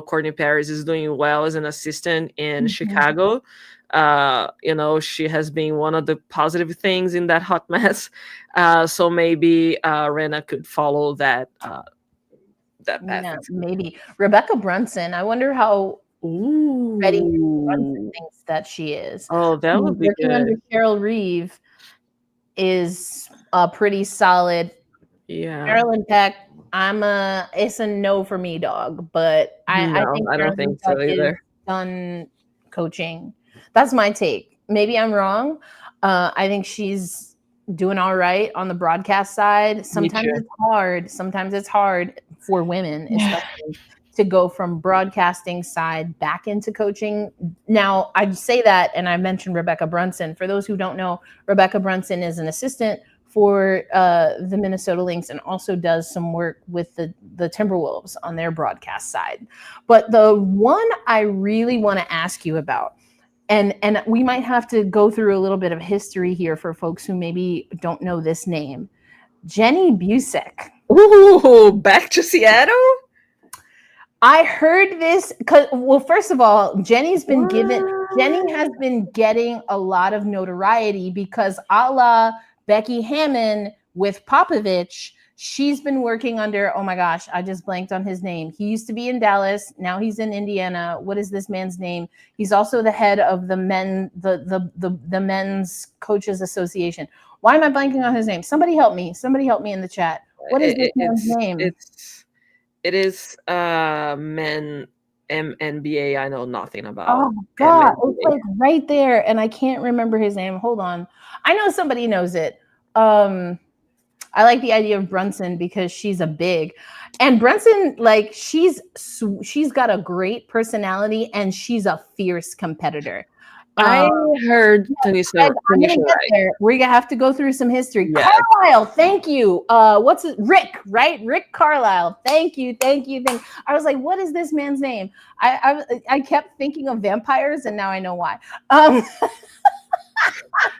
S4: Courtney Perry's is doing well as an assistant in Chicago. She has been one of the positive things in that hot mess. So maybe Rena could follow that path.
S1: Yeah, maybe Rebecca Brunson. I wonder how ready Brunson thinks that she is.
S4: Oh, that would be good.
S1: Under Cheryl Reeve is a pretty solid.
S4: Yeah,
S1: Marilyn Peck. It's a no for me, dog. But I
S4: don't think so either.
S1: Done coaching. That's my take. Maybe I'm wrong. I think she's doing all right on the broadcast side. Sometimes it's hard for women, especially to go from broadcasting side back into coaching. Now, I'd say that, and I mentioned Rebecca Brunson. For those who don't know, Rebecca Brunson is an assistant for the Minnesota Lynx and also does some work with the Timberwolves on their broadcast side. But the one I really want to ask you about, and we might have to go through a little bit of history here for folks who maybe don't know this name, Jenny Busick.
S4: Ooh, back to Seattle?
S1: I heard this because, well, first of all, Jenny has been getting a lot of notoriety because a la Becky Hammon with Popovich, she's been working under, oh my gosh, I just blanked on his name. He used to be in Dallas. Now he's in Indiana. What is this man's name? He's also the head of the men's coaches association. Why am I blanking on his name? Somebody help me. Somebody help me in the chat. What is this man's name?
S4: It is men NBA. I know nothing about.
S1: Oh God,
S4: MNBA.
S1: it's like right there, and I can't remember his name. Hold on, I know somebody knows it. I like the idea of Brunson because she's a big, and Brunson, like she's got a great personality and she's a fierce competitor.
S4: I heard Tanisha.
S1: I'm gonna get there. We're gonna have to go through some history. Yeah. Carlisle, thank you. What's it? Rick, right? Rick Carlisle. Thank you. I was like, what is this man's name? I kept thinking of vampires, and now I know why.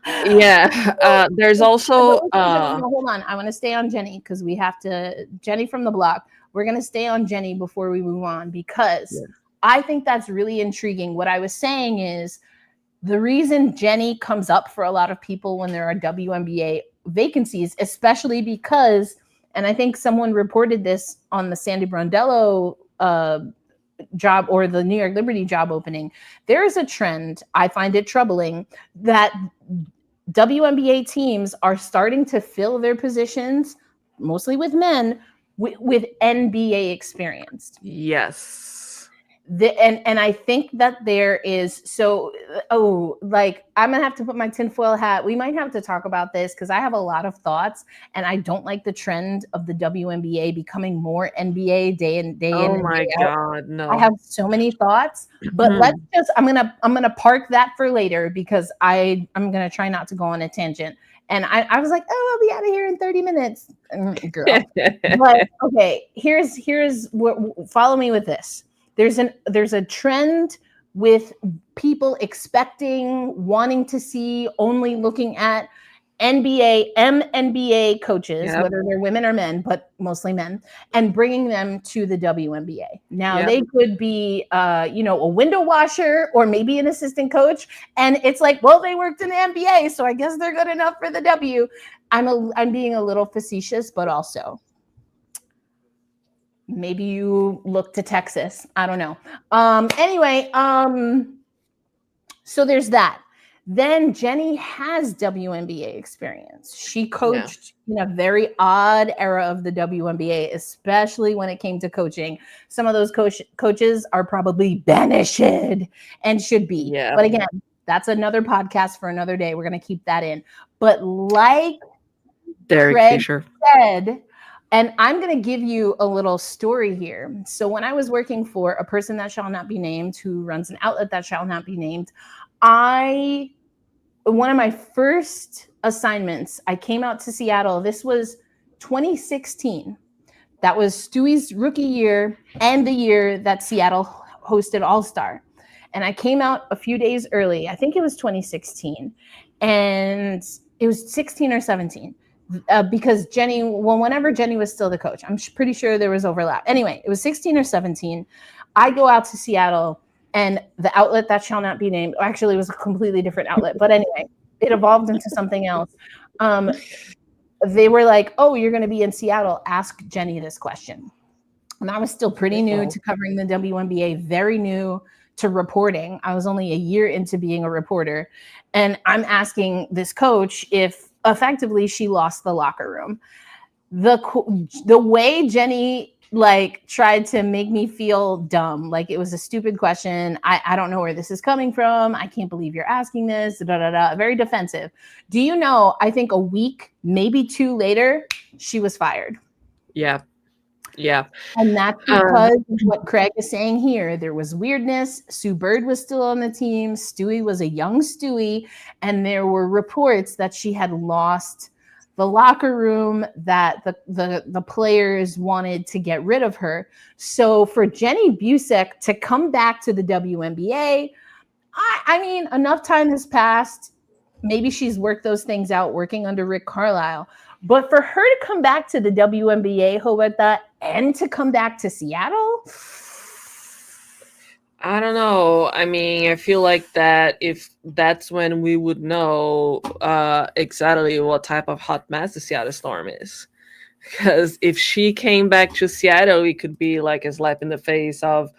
S4: Yeah. There's also.
S1: Hold on. I want to stay on Jenny because we have to. Jenny from the block. We're gonna stay on Jenny before we move on because I think that's really intriguing. What I was saying is, the reason Jenny comes up for a lot of people when there are WNBA vacancies, especially because, and I think someone reported this on the Sandy Brondello job or the New York Liberty job opening, there is a trend, I find it troubling, that WNBA teams are starting to fill their positions, mostly with men, with NBA experience.
S4: Yes.
S1: And I think that there is like I'm gonna have to put my tinfoil hat. We might have to talk about this because I have a lot of thoughts, and I don't like the trend of the WNBA becoming more NBA day in day in.
S4: Oh my God, no!
S1: I have so many thoughts, but I'm gonna park that for later because I'm gonna try not to go on a tangent. And I was like, oh, I'll be out of here in 30 minutes, girl. But okay, here's what. Follow me with this. There's a trend with people expecting, wanting to see, only looking at MNBA coaches, whether they're women or men, but mostly men, and bringing them to the WNBA. Now they could be, a window washer or maybe an assistant coach, and it's like, well, they worked in the NBA, so I guess they're good enough for the W. I'm being a little facetious, but also. Maybe you look to Texas. I don't know. Anyway, so there's that. Then Jenny has WNBA experience. She coached in a very odd era of the WNBA, especially when it came to coaching. Some of those coaches are probably banished and should be. Yeah. But again, that's another podcast for another day. We're going to keep that in. But like
S4: Derek Fisher
S1: said, and I'm going to give you a little story here. So when I was working for a person that shall not be named, who runs an outlet that shall not be named, one of my first assignments, I came out to Seattle. This was 2016. That was Stewie's rookie year and the year that Seattle hosted All-Star. And I came out a few days early. I think it was 2016. And it was 16 or 17. Because whenever Jenny was still the coach, I'm pretty sure there was overlap. Anyway, it was 16 or 17. I go out to Seattle, and the outlet that shall not be named, actually it was a completely different outlet, but anyway, it evolved into something else. They were like, oh, you're going to be in Seattle. Ask Jenny this question. And I was still pretty new to covering the WNBA, very new to reporting. I was only a year into being a reporter. And I'm asking this coach if effectively she lost the locker room. The way Jenny tried to make me feel dumb, like it was a stupid question. I don't know where this is coming from. I can't believe you're asking this. Very defensive. Do you know, I think a week, maybe 2 later, she was fired.
S4: Yeah.
S1: And that's because what Craig is saying here, there was weirdness. Sue Bird was still on the team. Stewie was a young Stewie. And there were reports that she had lost the locker room, that the players wanted to get rid of her. So for Jenny Busick to come back to the WNBA, I mean, enough time has passed. Maybe she's worked those things out working under Rick Carlisle. But for her to come back to the WNBA, Roberta, and to come back to Seattle?
S4: I don't know. I mean, I feel like that if that's when we would know exactly what type of hot mess the Seattle Storm is. Because if she came back to Seattle, it could be like a slap in the face of,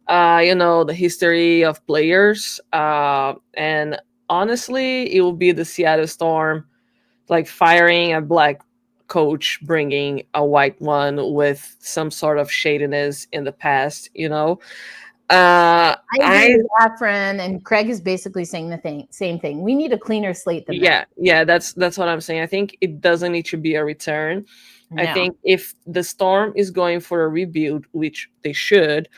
S4: the history of players. And honestly, it will be the Seattle Storm like firing a black coach, bringing a white one with some sort of shadiness in the past, you know.
S1: I agree with Afrin, and Craig is basically saying the same thing. We need a cleaner slate than that.
S4: Yeah, that's what I'm saying. I think it doesn't need to be a return.
S1: No.
S4: I think if the Storm is going for a rebuild, which they should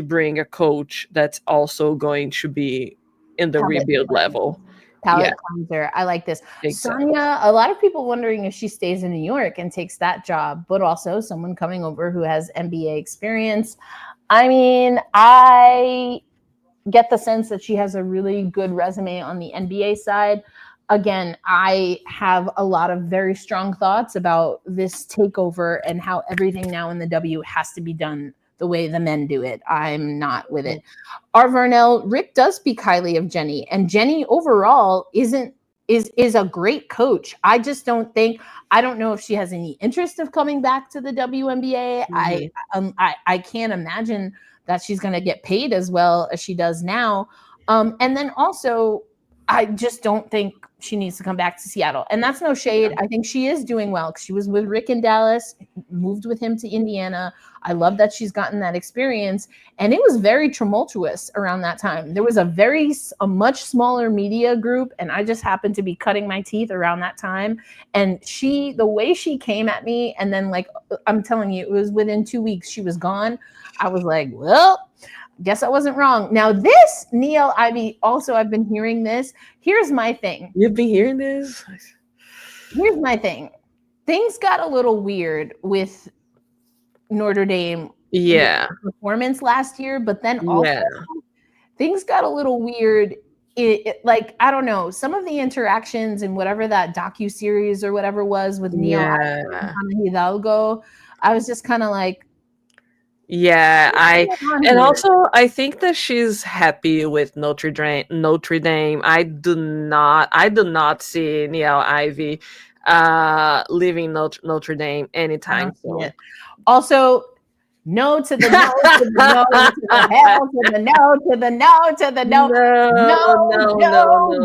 S4: bring a coach that's also going to be in the rebuild level.
S1: Palette cleanser. I like this. Exactly. Sonia, a lot of people wondering if she stays in New York and takes that job, but also someone coming over who has NBA experience. I mean, I get the sense that she has a really good resume on the NBA side. Again, I have a lot of very strong thoughts about this takeover and how everything now in the W has to be done the way the men do it. I'm not with it. R. Varnell, Rick does speak highly of Jenny, and Jenny overall is a great coach. I just don't know if she has any interest of coming back to the WNBA. Mm-hmm. I can't imagine that she's going to get paid as well as she does now. And then also, I just don't think she needs to come back to Seattle. And that's no shade. I think she is doing well because she was with Rick in Dallas, moved with him to Indiana. I love that she's gotten that experience. And it was very tumultuous around that time. There was a much smaller media group, and I just happened to be cutting my teeth around that time. And the way she came at me, and then like, I'm telling you, it was within 2 weeks she was gone. I was like, well, guess I wasn't wrong. Now this, Neil Ivy, also I've been hearing this. Here's my thing.
S4: You've been hearing this?
S1: Here's my thing. Things got a little weird with Notre Dame performance last year, but then also things got a little weird. Like, I don't know, some of the interactions and whatever that docuseries or whatever was with Neil and Hidalgo, I was just kind of like,
S4: I think that she's happy with Notre Dame. I do not see Neil Ivy leaving Notre Dame anytime soon.
S1: Also, no to the no to the no to the hell to the no to the no to the no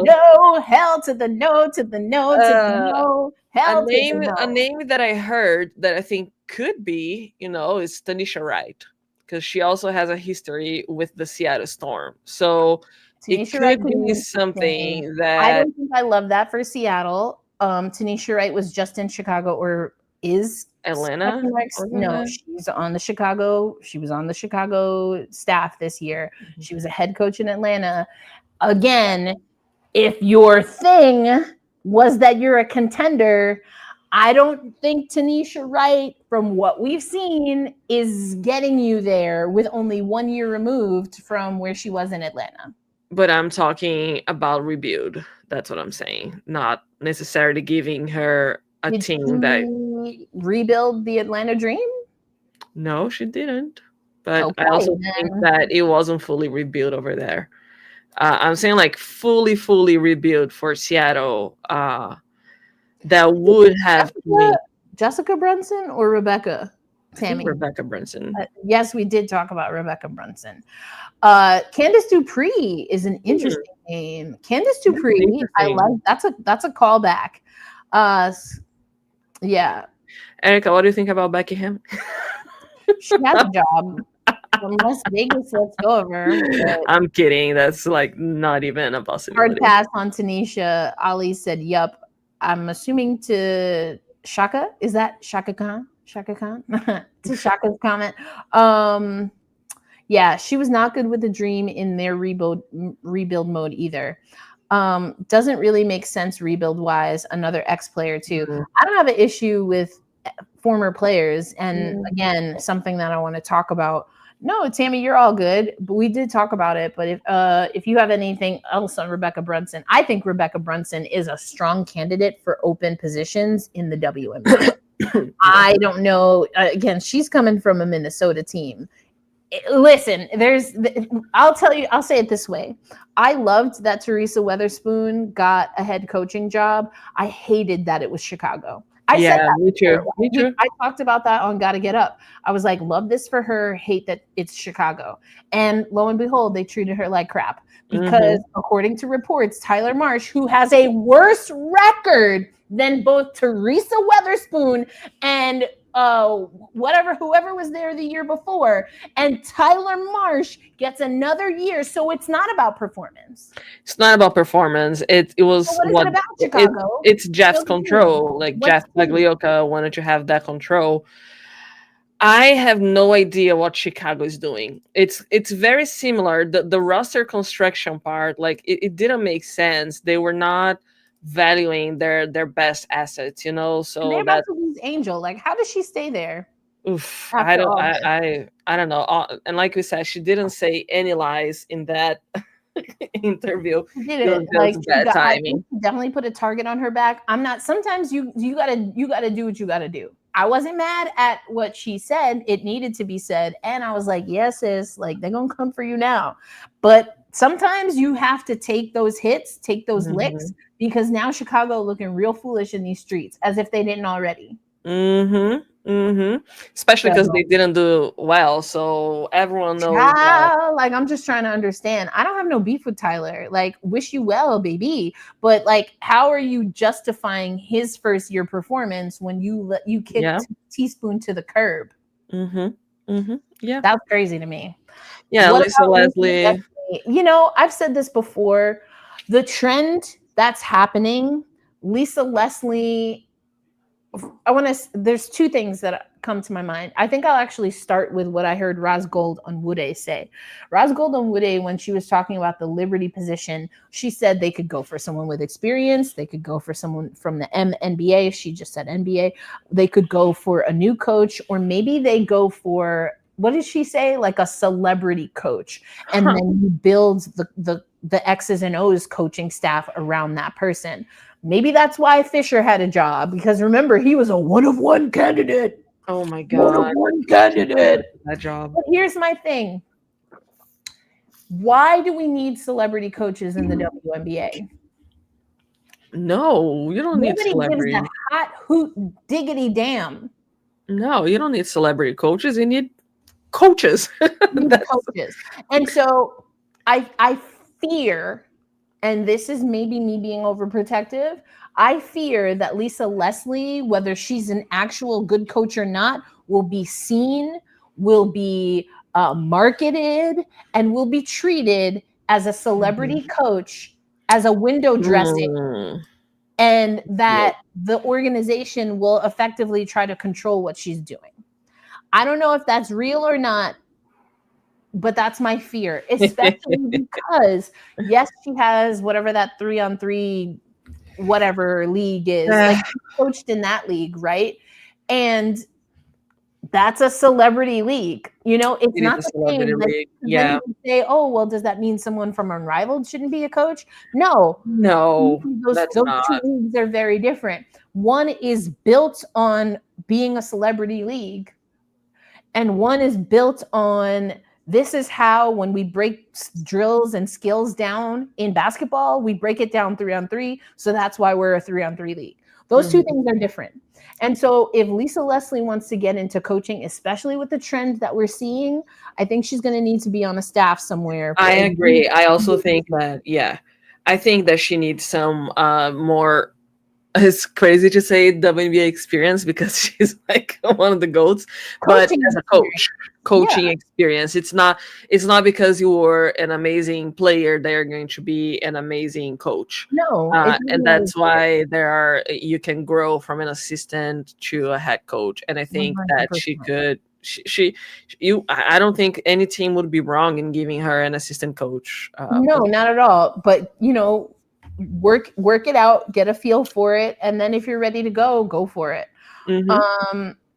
S1: no hell to the no to the no to the no hell to the no.
S4: A name that I heard that I think could be, is Tanisha Wright, because she also has a history with the Seattle Storm. So Tanisha it could be something that
S1: I don't think I love that for Seattle. Tanisha Wright was just in Chicago, or is
S4: Atlanta?
S1: No, she's on the Chicago. She was on the Chicago staff this year. Mm-hmm. She was a head coach in Atlanta. Again, if your thing was that you're a contender, I don't think Tanisha Wright, from what we've seen, is getting you there with only 1 year removed from where she was in Atlanta.
S4: But I'm talking about rebuild. That's what I'm saying. Not necessarily giving her a team that
S1: rebuild the Atlanta Dream.
S4: No, she didn't. But I also think that it wasn't fully rebuilt over there. I'm saying like fully rebuilt for Seattle. That would have
S1: Jessica Brunson or Rebecca? Tammy.
S4: Rebecca Brunson.
S1: Yes, we did talk about Rebecca Brunson. Candace Dupree is an interesting name. Candace Dupree, I like. That's a callback. Yeah.
S4: Erica, what do you think about Becky Hammon?
S1: She has a job. Unless Vegas lets go of her.
S4: I'm kidding. That's like not even a possibility.
S1: Hard pass on Tanisha. Ali said, yup. I'm assuming to Shaka. Is that Shaka Khan? Shaka Khan? To Shaka's comment. Yeah, she was not good with the Dream in their rebuild mode either. Doesn't really make sense rebuild-wise. Another ex-player too. Mm-hmm. I don't have an issue with former players. And again, something that I want to talk about. No, Tammy, you're all good. But we did talk about it. But if you have anything else on Rebecca Brunson, I think Rebecca Brunson is a strong candidate for open positions in the WNBA. I don't know. Again, she's coming from a Minnesota team. Listen, I'll say it this way. I loved that Teresa Weatherspoon got a head coaching job. I hated that it was Chicago. I said
S4: Yeah,
S1: that
S4: me too.
S1: before.
S4: Me too.
S1: I talked about that on Gotta Get Up. I was like, love this for her, hate that it's Chicago. And lo and behold, they treated her like crap because, according to reports, Tyler Marsh, who has a worse record than both Teresa Weatherspoon and whoever was there the year before, and Tyler Marsh gets another year. So it's not about performance.
S4: It's not about performance. It was
S1: So what is it about,
S4: it,
S1: Chicago?
S4: it's Jeff's
S1: Fill the in.
S4: control. Like
S1: What's
S4: Jeff Pagliuca wanted to have that control. I have no idea what Chicago is doing. It's very similar. The roster construction part, like it didn't make sense. They were not valuing their best assets,
S1: And
S4: so
S1: they're
S4: that
S1: about to lose Angel. Like, how does she stay there?
S4: oof,
S1: After all this.
S4: I don't know. And like we said, she didn't say any lies in that interview.
S1: She did
S4: It
S1: it.
S4: was
S1: Like,
S4: just bad
S1: I
S4: timing.
S1: think she definitely put a target on her back. I'm not. Sometimes you gotta do what you gotta do. I wasn't mad at what she said. It needed to be said, and I was like, yes, sis. Like, they're gonna come for you now. But sometimes you have to take those hits, take those licks, because now Chicago looking real foolish in these streets, as if they didn't already.
S4: Especially because they didn't do well, so everyone knows that.
S1: Like, I'm just trying to understand. I don't have no beef with Tyler. Like, wish you well, baby. But like, how are you justifying his first year performance when you kicked Teaspoon to the curb?
S4: Yeah,
S1: that's crazy to me.
S4: Yeah, Lisa Leslie.
S1: I've said this before. The trend that's happening, Lisa Leslie. There's two things that come to my mind. I think I'll actually start with what I heard Raz Gold Onwude say. Raz Gold Onwude, when she was talking about the Liberty position, she said they could go for someone with experience. They could go for someone from the NBA. She just said NBA. They could go for a new coach, or maybe they go for, what did she say? Like a celebrity coach. And then you build the X's and O's coaching staff around that person. Maybe that's why Fisher had a job, because remember, he was a one-of-one candidate.
S4: Oh my God.
S1: One-of-one candidate.
S4: That job.
S1: But here's my thing. Why do we need celebrity coaches in the WNBA?
S4: No, you don't need celebrity.
S1: Gives a hot hoot diggity damn.
S4: No, you don't need celebrity coaches. You need coaches.
S1: Coaches. And so I fear, and this is maybe me being overprotective, I fear that Lisa Leslie, whether she's an actual good coach or not, will be seen, will be marketed, and will be treated as a celebrity coach, as a window dressing, and that the organization will effectively try to control what she's doing. I don't know if that's real or not, but that's my fear, especially because, yes, she has whatever that 3-on-3 whatever league is. Like, she coached in that league, right? And that's a celebrity league. It's not the same. Like,
S4: yeah.
S1: You say, oh, well, does that mean someone from Unrivaled shouldn't be a coach? No. Those two leagues are very different. One is built on being a celebrity league, and one is built on, this is how, when we break drills and skills down in basketball, we break it down 3-on-3. So that's why we're a 3-on-3 league. Those two things are different. And so if Lisa Leslie wants to get into coaching, especially with the trend that we're seeing, I think she's going to need to be on a staff somewhere.
S4: I agree. I also think that, I think that she needs some more, it's crazy to say WNBA experience because she's like one of the GOATs, but as a coaching experience, it's not because you were an amazing player that you're going to be an amazing coach.
S1: No,
S4: and that's why you can grow from an assistant to a head coach. And I think 100%. That she could. I don't think any team would be wrong in giving her an assistant coach.
S1: No, not at all. But work it out, get a feel for it, and then if you're ready to go for it.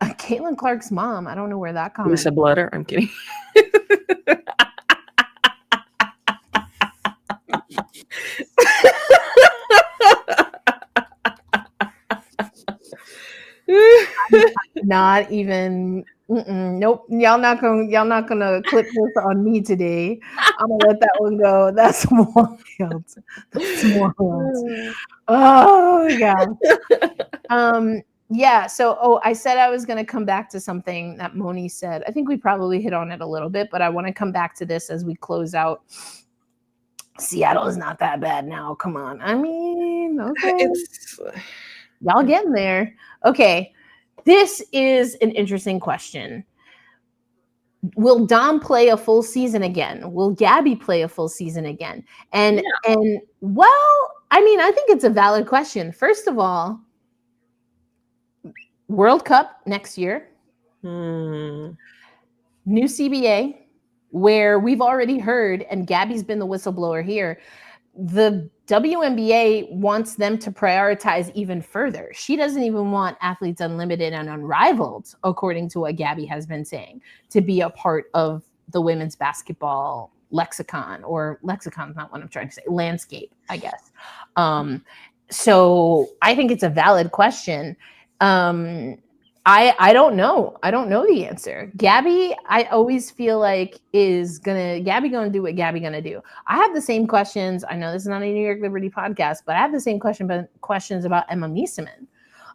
S1: Caitlin Clark's mom, I don't know where that comes.
S4: Lisa Blutter. I'm kidding.
S1: Not even. Nope. Y'all not gonna clip this on me today. I'm gonna let that one go. That's wild. That's wild. Oh my God. Yeah. So, I said I was going to come back to something that Moni said. I think we probably hit on it a little bit, but I want to come back to this as we close out. Seattle is not that bad now. Come on. I mean, okay.
S4: It's
S1: Y'all getting there. Okay. This is an interesting question. Will Dom play a full season again? Will Gabby play a full season again? And well, I mean, I think it's a valid question. First of all, World Cup next year, new CBA, where we've already heard, and Gabby's been the whistleblower here, the WNBA wants them to prioritize even further. She doesn't even want Athletes Unlimited and Unrivaled, according to what Gabby has been saying, to be a part of the women's basketball lexicon, or lexicon's not what I'm trying to say, landscape, I guess. So I think it's a valid question. I don't know. I don't know the answer. Gabby, I always feel like Gabby gonna do what Gabby gonna do. I have the same questions. I know this is not a New York Liberty podcast, but I have the same questions about Emma Miesemann.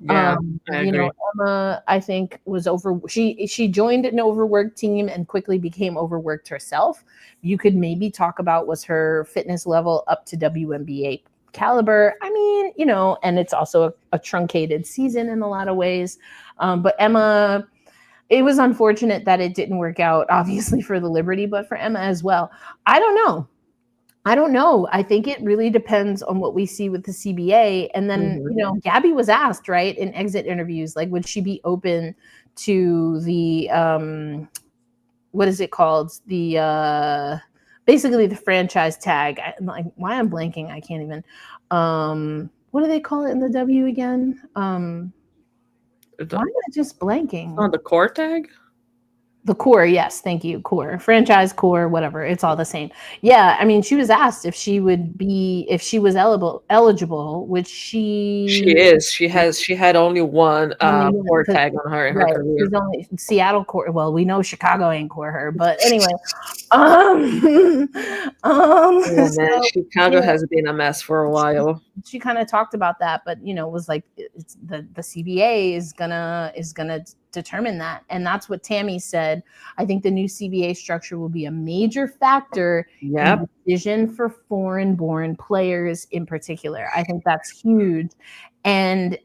S4: I agree.
S1: Emma, I think, was she joined an overworked team and quickly became overworked herself. You could maybe talk about, was her fitness level up to WNBA caliber? I mean, and it's also a truncated season in a lot of ways. But Emma, it was unfortunate that it didn't work out, obviously, for the Liberty, but for Emma as well. I don't know. I think it really depends on what we see with the CBA. And then, Gabby was asked, right, in exit interviews, like, would she be open to the, what is it called? The, basically the franchise tag. Why I'm blanking, I can't even. What do they call it in the W again? Why am I just blanking?
S4: On the core tag?
S1: The core, yes, thank you. Core, franchise, core, whatever. It's all the same. Yeah, I mean, she was asked if she was eligible, which she
S4: is. She had only one core tag on her in her career.
S1: She's only Seattle core. Well, we know Chicago ain't core her, but anyway.
S4: Chicago has been a mess for a while.
S1: She kind of talked about that, but was like, it's the CBA is gonna determine that, and that's what Tammy said. I think the new CBA structure will be a major factor in the decision for foreign-born players in particular. I think that's huge, and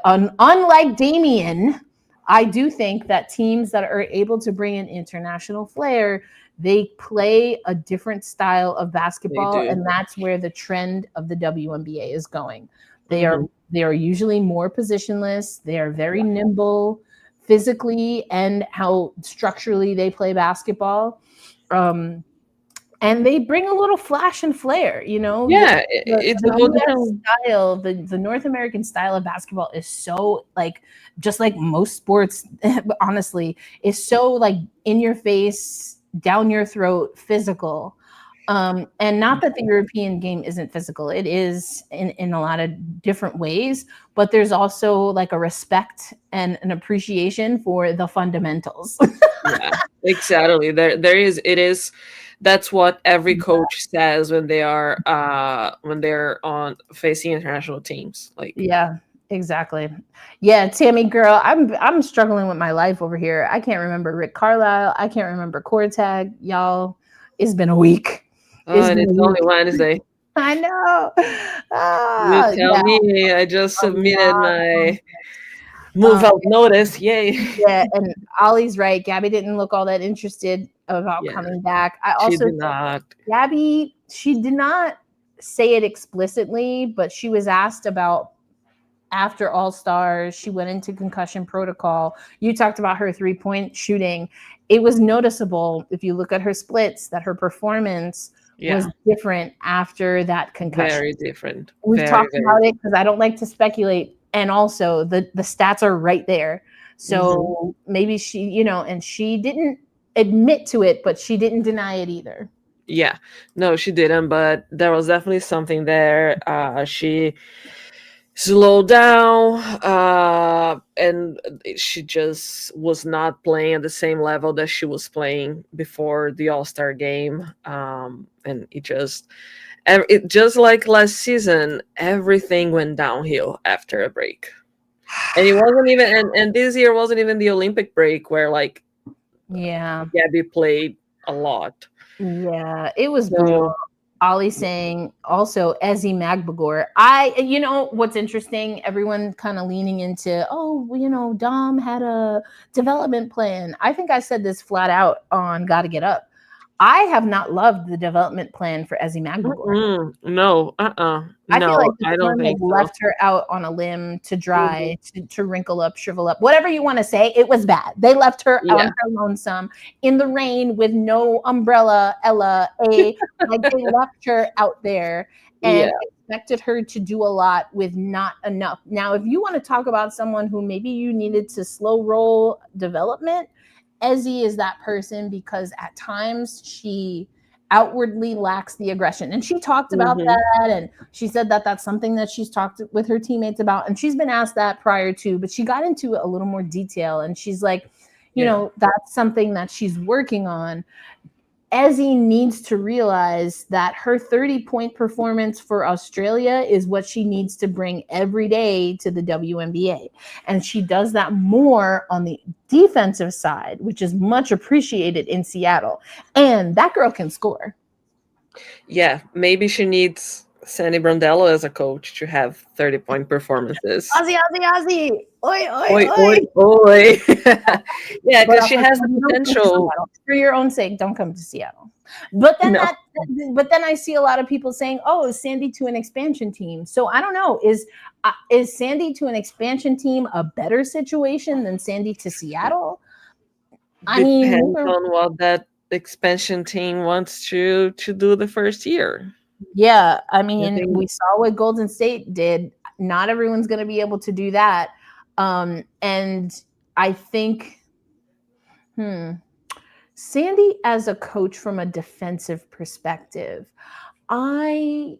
S1: unlike Damian, I do think that teams that are able to bring in international flair, they play a different style of basketball, and that's where the trend of the WNBA is going. They are usually more positionless. They are very nimble physically and how structurally they play basketball. And they bring a little flash and flair, it's a whole different style. The North American style of basketball is so, like, just like most sports, honestly, is so, like, in your face, down your throat, physical. And not that the European game isn't physical. It is in a lot of different ways, but there's also, like, a respect and an appreciation for the fundamentals.
S4: Yeah, exactly. It is. That's what every coach says when they're on facing international teams. Like,
S1: yeah, exactly. Yeah, Tammy girl, I'm struggling with my life over here. I can't remember Rick Carlisle. I can't remember core tag. Y'all, it's been a week.
S4: And it's only Wednesday.
S1: I know.
S4: You tell me. I just submitted my move out notice. Yay.
S1: Yeah, and Ollie's right. Gabby didn't look all that interested about coming back. I also
S4: she did not.
S1: Gabby, she did not say it explicitly, but she was asked about after All-Stars, she went into concussion protocol. You talked about her 3-point shooting. It was noticeable, if you look at her splits, that her performance was different after that concussion.
S4: Very different.
S1: We've talked about it because I don't like to speculate. And also the stats are right there. So maybe she, and she didn't admit to it, but she didn't deny it either.
S4: Yeah, no, she didn't, but there was definitely something there. She slowed down, and she just was not playing at the same level that she was playing before the All-Star game. And it just like last season, everything went downhill after a break. And it wasn't even, and this year wasn't even the Olympic break where like
S1: Yeah.
S4: Gabby played a lot.
S1: Yeah, it was brutal.
S4: So
S1: Ollie saying also Ezzy Magbagor. You know, what's interesting, everyone kind of leaning into, oh, well, you know, Dom had a development plan. I think I said this flat out on Gotta Get Up. I have not loved the development plan for Ezzy Magbagor.
S4: no,
S1: I feel like
S4: no,
S1: the
S4: I don't
S1: firm has
S4: think so.
S1: left her out on a limb to dry, to wrinkle up, shrivel up, whatever you want to say. It was bad. They left her on
S4: Yeah.
S1: her lonesome in the rain with no umbrella, like they left her out there and expected her to do a lot with not enough. Now, if you want to talk about someone who maybe you needed to slow roll development, Ezzy is that person because at times she outwardly lacks the aggression. And she talked about that. And she said that that's something that she's talked with her teammates about. And she's been asked that prior to, but she got into a little more detail. And she's like, you know, that's something that she's working on. Ezzy needs to realize that her 30-point performance for Australia is what she needs to bring every day to the WNBA. And she does that more on the defensive side, which is much appreciated in Seattle. And that girl can score.
S4: Yeah, maybe she needs Sandy Brondello as a coach to have 30-point performances.
S1: Aussie. Oi.
S4: Yeah, because she has the potential.
S1: For your own sake, don't come to Seattle. But then but then I see a lot of people saying, "Oh, is Sandy to an expansion team?" So I don't know. Is Sandy to an expansion team a better situation than Sandy to Seattle? I mean,
S4: depends on what that expansion team wants to do the first year.
S1: Yeah, I mean, we saw what Golden State did. Not everyone's going to be able to do that. And I think, Sandy as a coach from a defensive perspective, I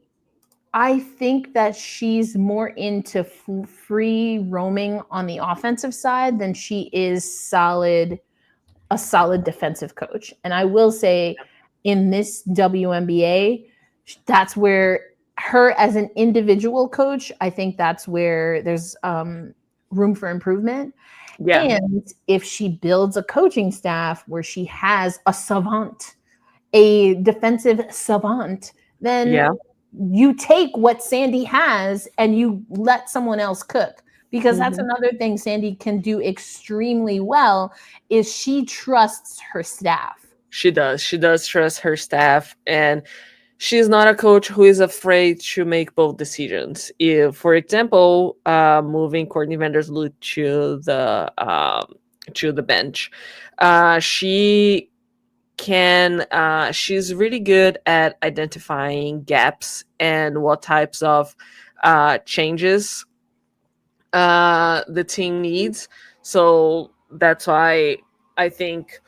S1: think that she's more into free roaming on the offensive side than she is a solid defensive coach. And I will say in this WNBA, that's where her as an individual coach, I think that's where there's room for improvement. Yeah. And if she builds a coaching staff where she has a savant, a defensive savant, then you take what Sandy has and you let someone else cook. Because that's another thing Sandy can do extremely well is she trusts her staff.
S4: She does. She does trust her staff. And she's not a coach who is afraid to make bold decisions. If, for example, moving Courtney Vandersloot to the bench, she can. She's really good at identifying gaps and what types of changes the team needs. So that's why I think.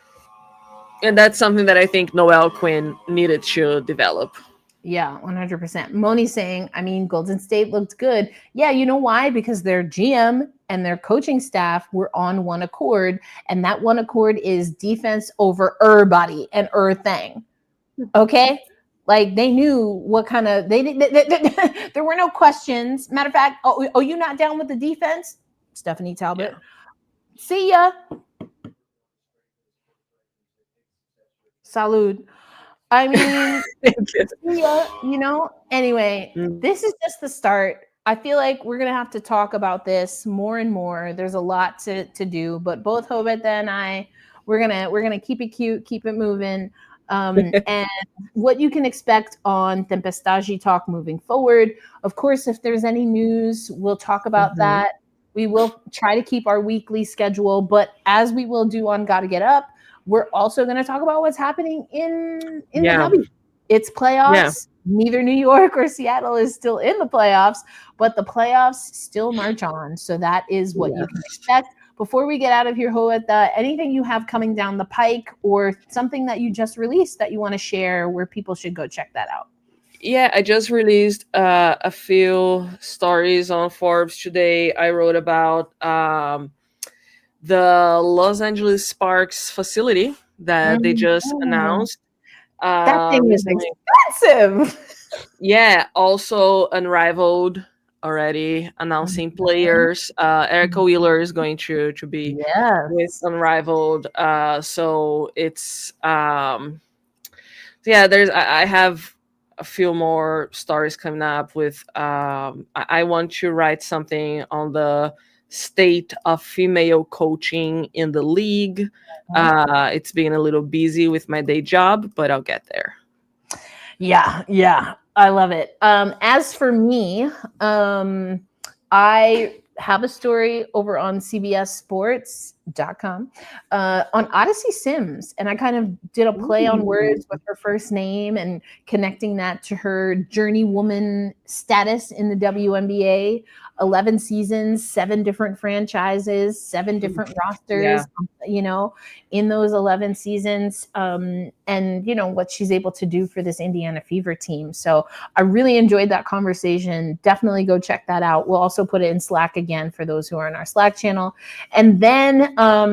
S4: And that's something that I think Noelle Quinn needed to develop.
S1: Yeah, 100%. Moni's saying, I mean, Golden State looked good. Yeah, you know why? Because their GM and their coaching staff were on one accord. And that one accord is defense over body and thing. Okay? Like they knew what kind of, there were no questions. Matter of fact, oh, you not down with the defense? Stephanie Talbot. Yeah. See ya. Salud. I mean, yeah, you know, anyway, this is just the start. I feel like we're going to have to talk about this more and more. There's a lot to do, but both Hobeta and I, we're going to keep it cute, keep it moving. And what you can expect on Tempestagi Talk moving forward. Of course, if there's any news, we'll talk about that. We will try to keep our weekly schedule, but as we will do on Gotta Get Up, we're also going to talk about what's happening in the W. It's playoffs. Yeah. Neither New York or Seattle is still in the playoffs, but the playoffs still march on. So that is what you can expect. Before we get out of here, Hobeta, anything you have coming down the pike or something that you just released that you want to share where people should go check that out?
S4: Yeah, I just released a few stories on Forbes today. I wrote about the Los Angeles Sparks facility that they just announced.
S1: That thing is expensive.
S4: Yeah, also unrivaled already announcing players. Erica Wheeler is going to be with
S1: Yes.
S4: Unrivaled. So it's yeah, I have a few more stories coming up with I want to write something on the state of female coaching in the league. It's been a little busy with my day job, but I'll get there.
S1: Yeah, I love it. As for me, I have a story over on CBSSports.com on Odyssey Sims, and I kind of did a play on words with her first name and connecting that to her journeywoman status in the WNBA. 11 seasons, 7 different franchises, 7 different rosters, in those 11 seasons, and what she's able to do for this Indiana Fever team. So I really enjoyed that conversation. Definitely go check that out. We'll also put it in Slack again for those who are in our Slack channel. And then, how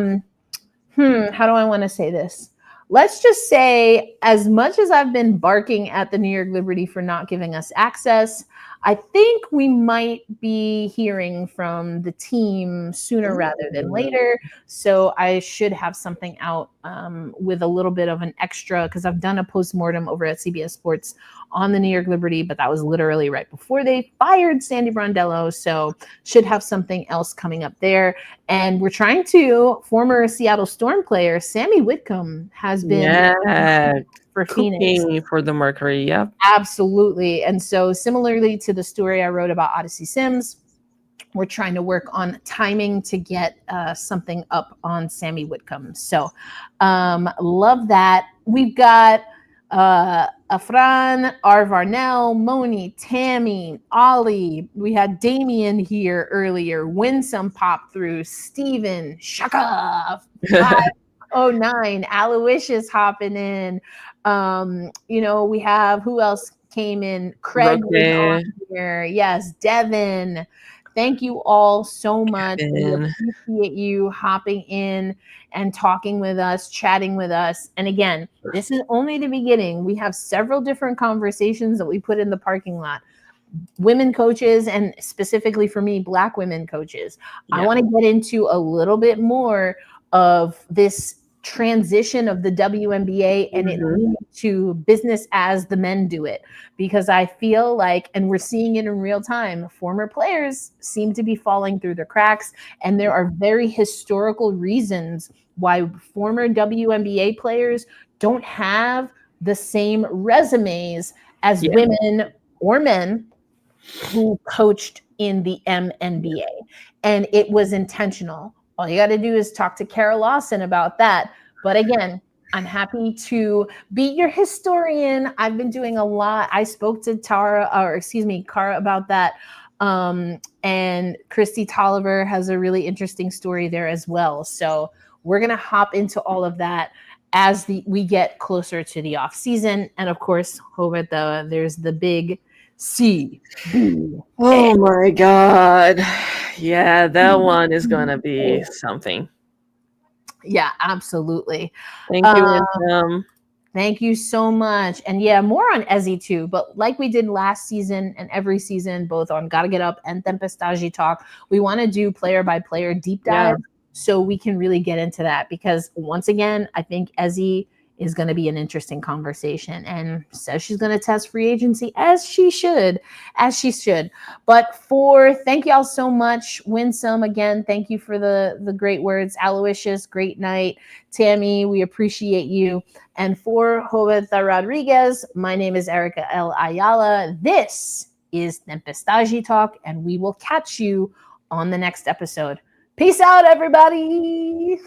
S1: do I want to say this? Let's just say, as much as I've been barking at the New York Liberty for not giving us access, I think we might be hearing from the team sooner rather than later. So I should have something out with a little bit of an extra, because I've done a postmortem over at CBS Sports on the New York Liberty, but that was literally right before they fired Sandy Brondello. So should have something else coming up there. And we're trying to, former Seattle Storm player Sammy Whitcomb has been for Phoenix.
S4: For the Mercury, yeah.
S1: Absolutely. And so similarly to the story I wrote about Odyssey Sims, we're trying to work on timing to get something up on Sammy Whitcomb. So love that. We've got Afran, Arvarnell, Moni, Tammy, Ollie. We had Damien here earlier. Winsome pop through. Steven, Shaka, 509. Aloysius hopping in. We have, who else came in? Craig was on here. Yes, Devin. Thank you all so much. We appreciate you hopping in and talking with us, chatting with us. And again, this is only the beginning. We have several different conversations that we put in the parking lot. Women coaches, and specifically for me, Black women coaches. Yeah. I want to get into a little bit more of this transition of the WNBA and it leads to business as the men do it, because I feel like, and we're seeing it in real time, former players seem to be falling through the cracks, and there are very historical reasons why former WNBA players don't have the same resumes as women or men who coached in the MNBA, and it was intentional. All you got to do is talk to Kara Lawson about that. But again, I'm happy to be your historian. I've been doing a lot. I spoke to Kara about that. And Christy Tolliver has a really interesting story there as well. So we're going to hop into all of that as we get closer to the off season. And of course, there's the big C.
S4: Oh my God. Yeah, that one is going to be something.
S1: Yeah, absolutely.
S4: Thank you, Winsome.
S1: Thank you so much. And yeah, more on Ezzy too. But like we did last season and every season, both on Gotta Get Up and Tempestagi Talk, we want to do player by player deep dive so we can really get into that. Because once again, I think Ezzy is going to be an interesting conversation, and says she's going to test free agency as she should. But thank y'all so much. Winsome, again, thank you for the great words. Aloysius, great night. Tammy, we appreciate you. And for Roberta Rodriguez, my name is Erica L. Ayala. This is Tempestagi Talk, and we will catch you on the next episode. Peace out, everybody.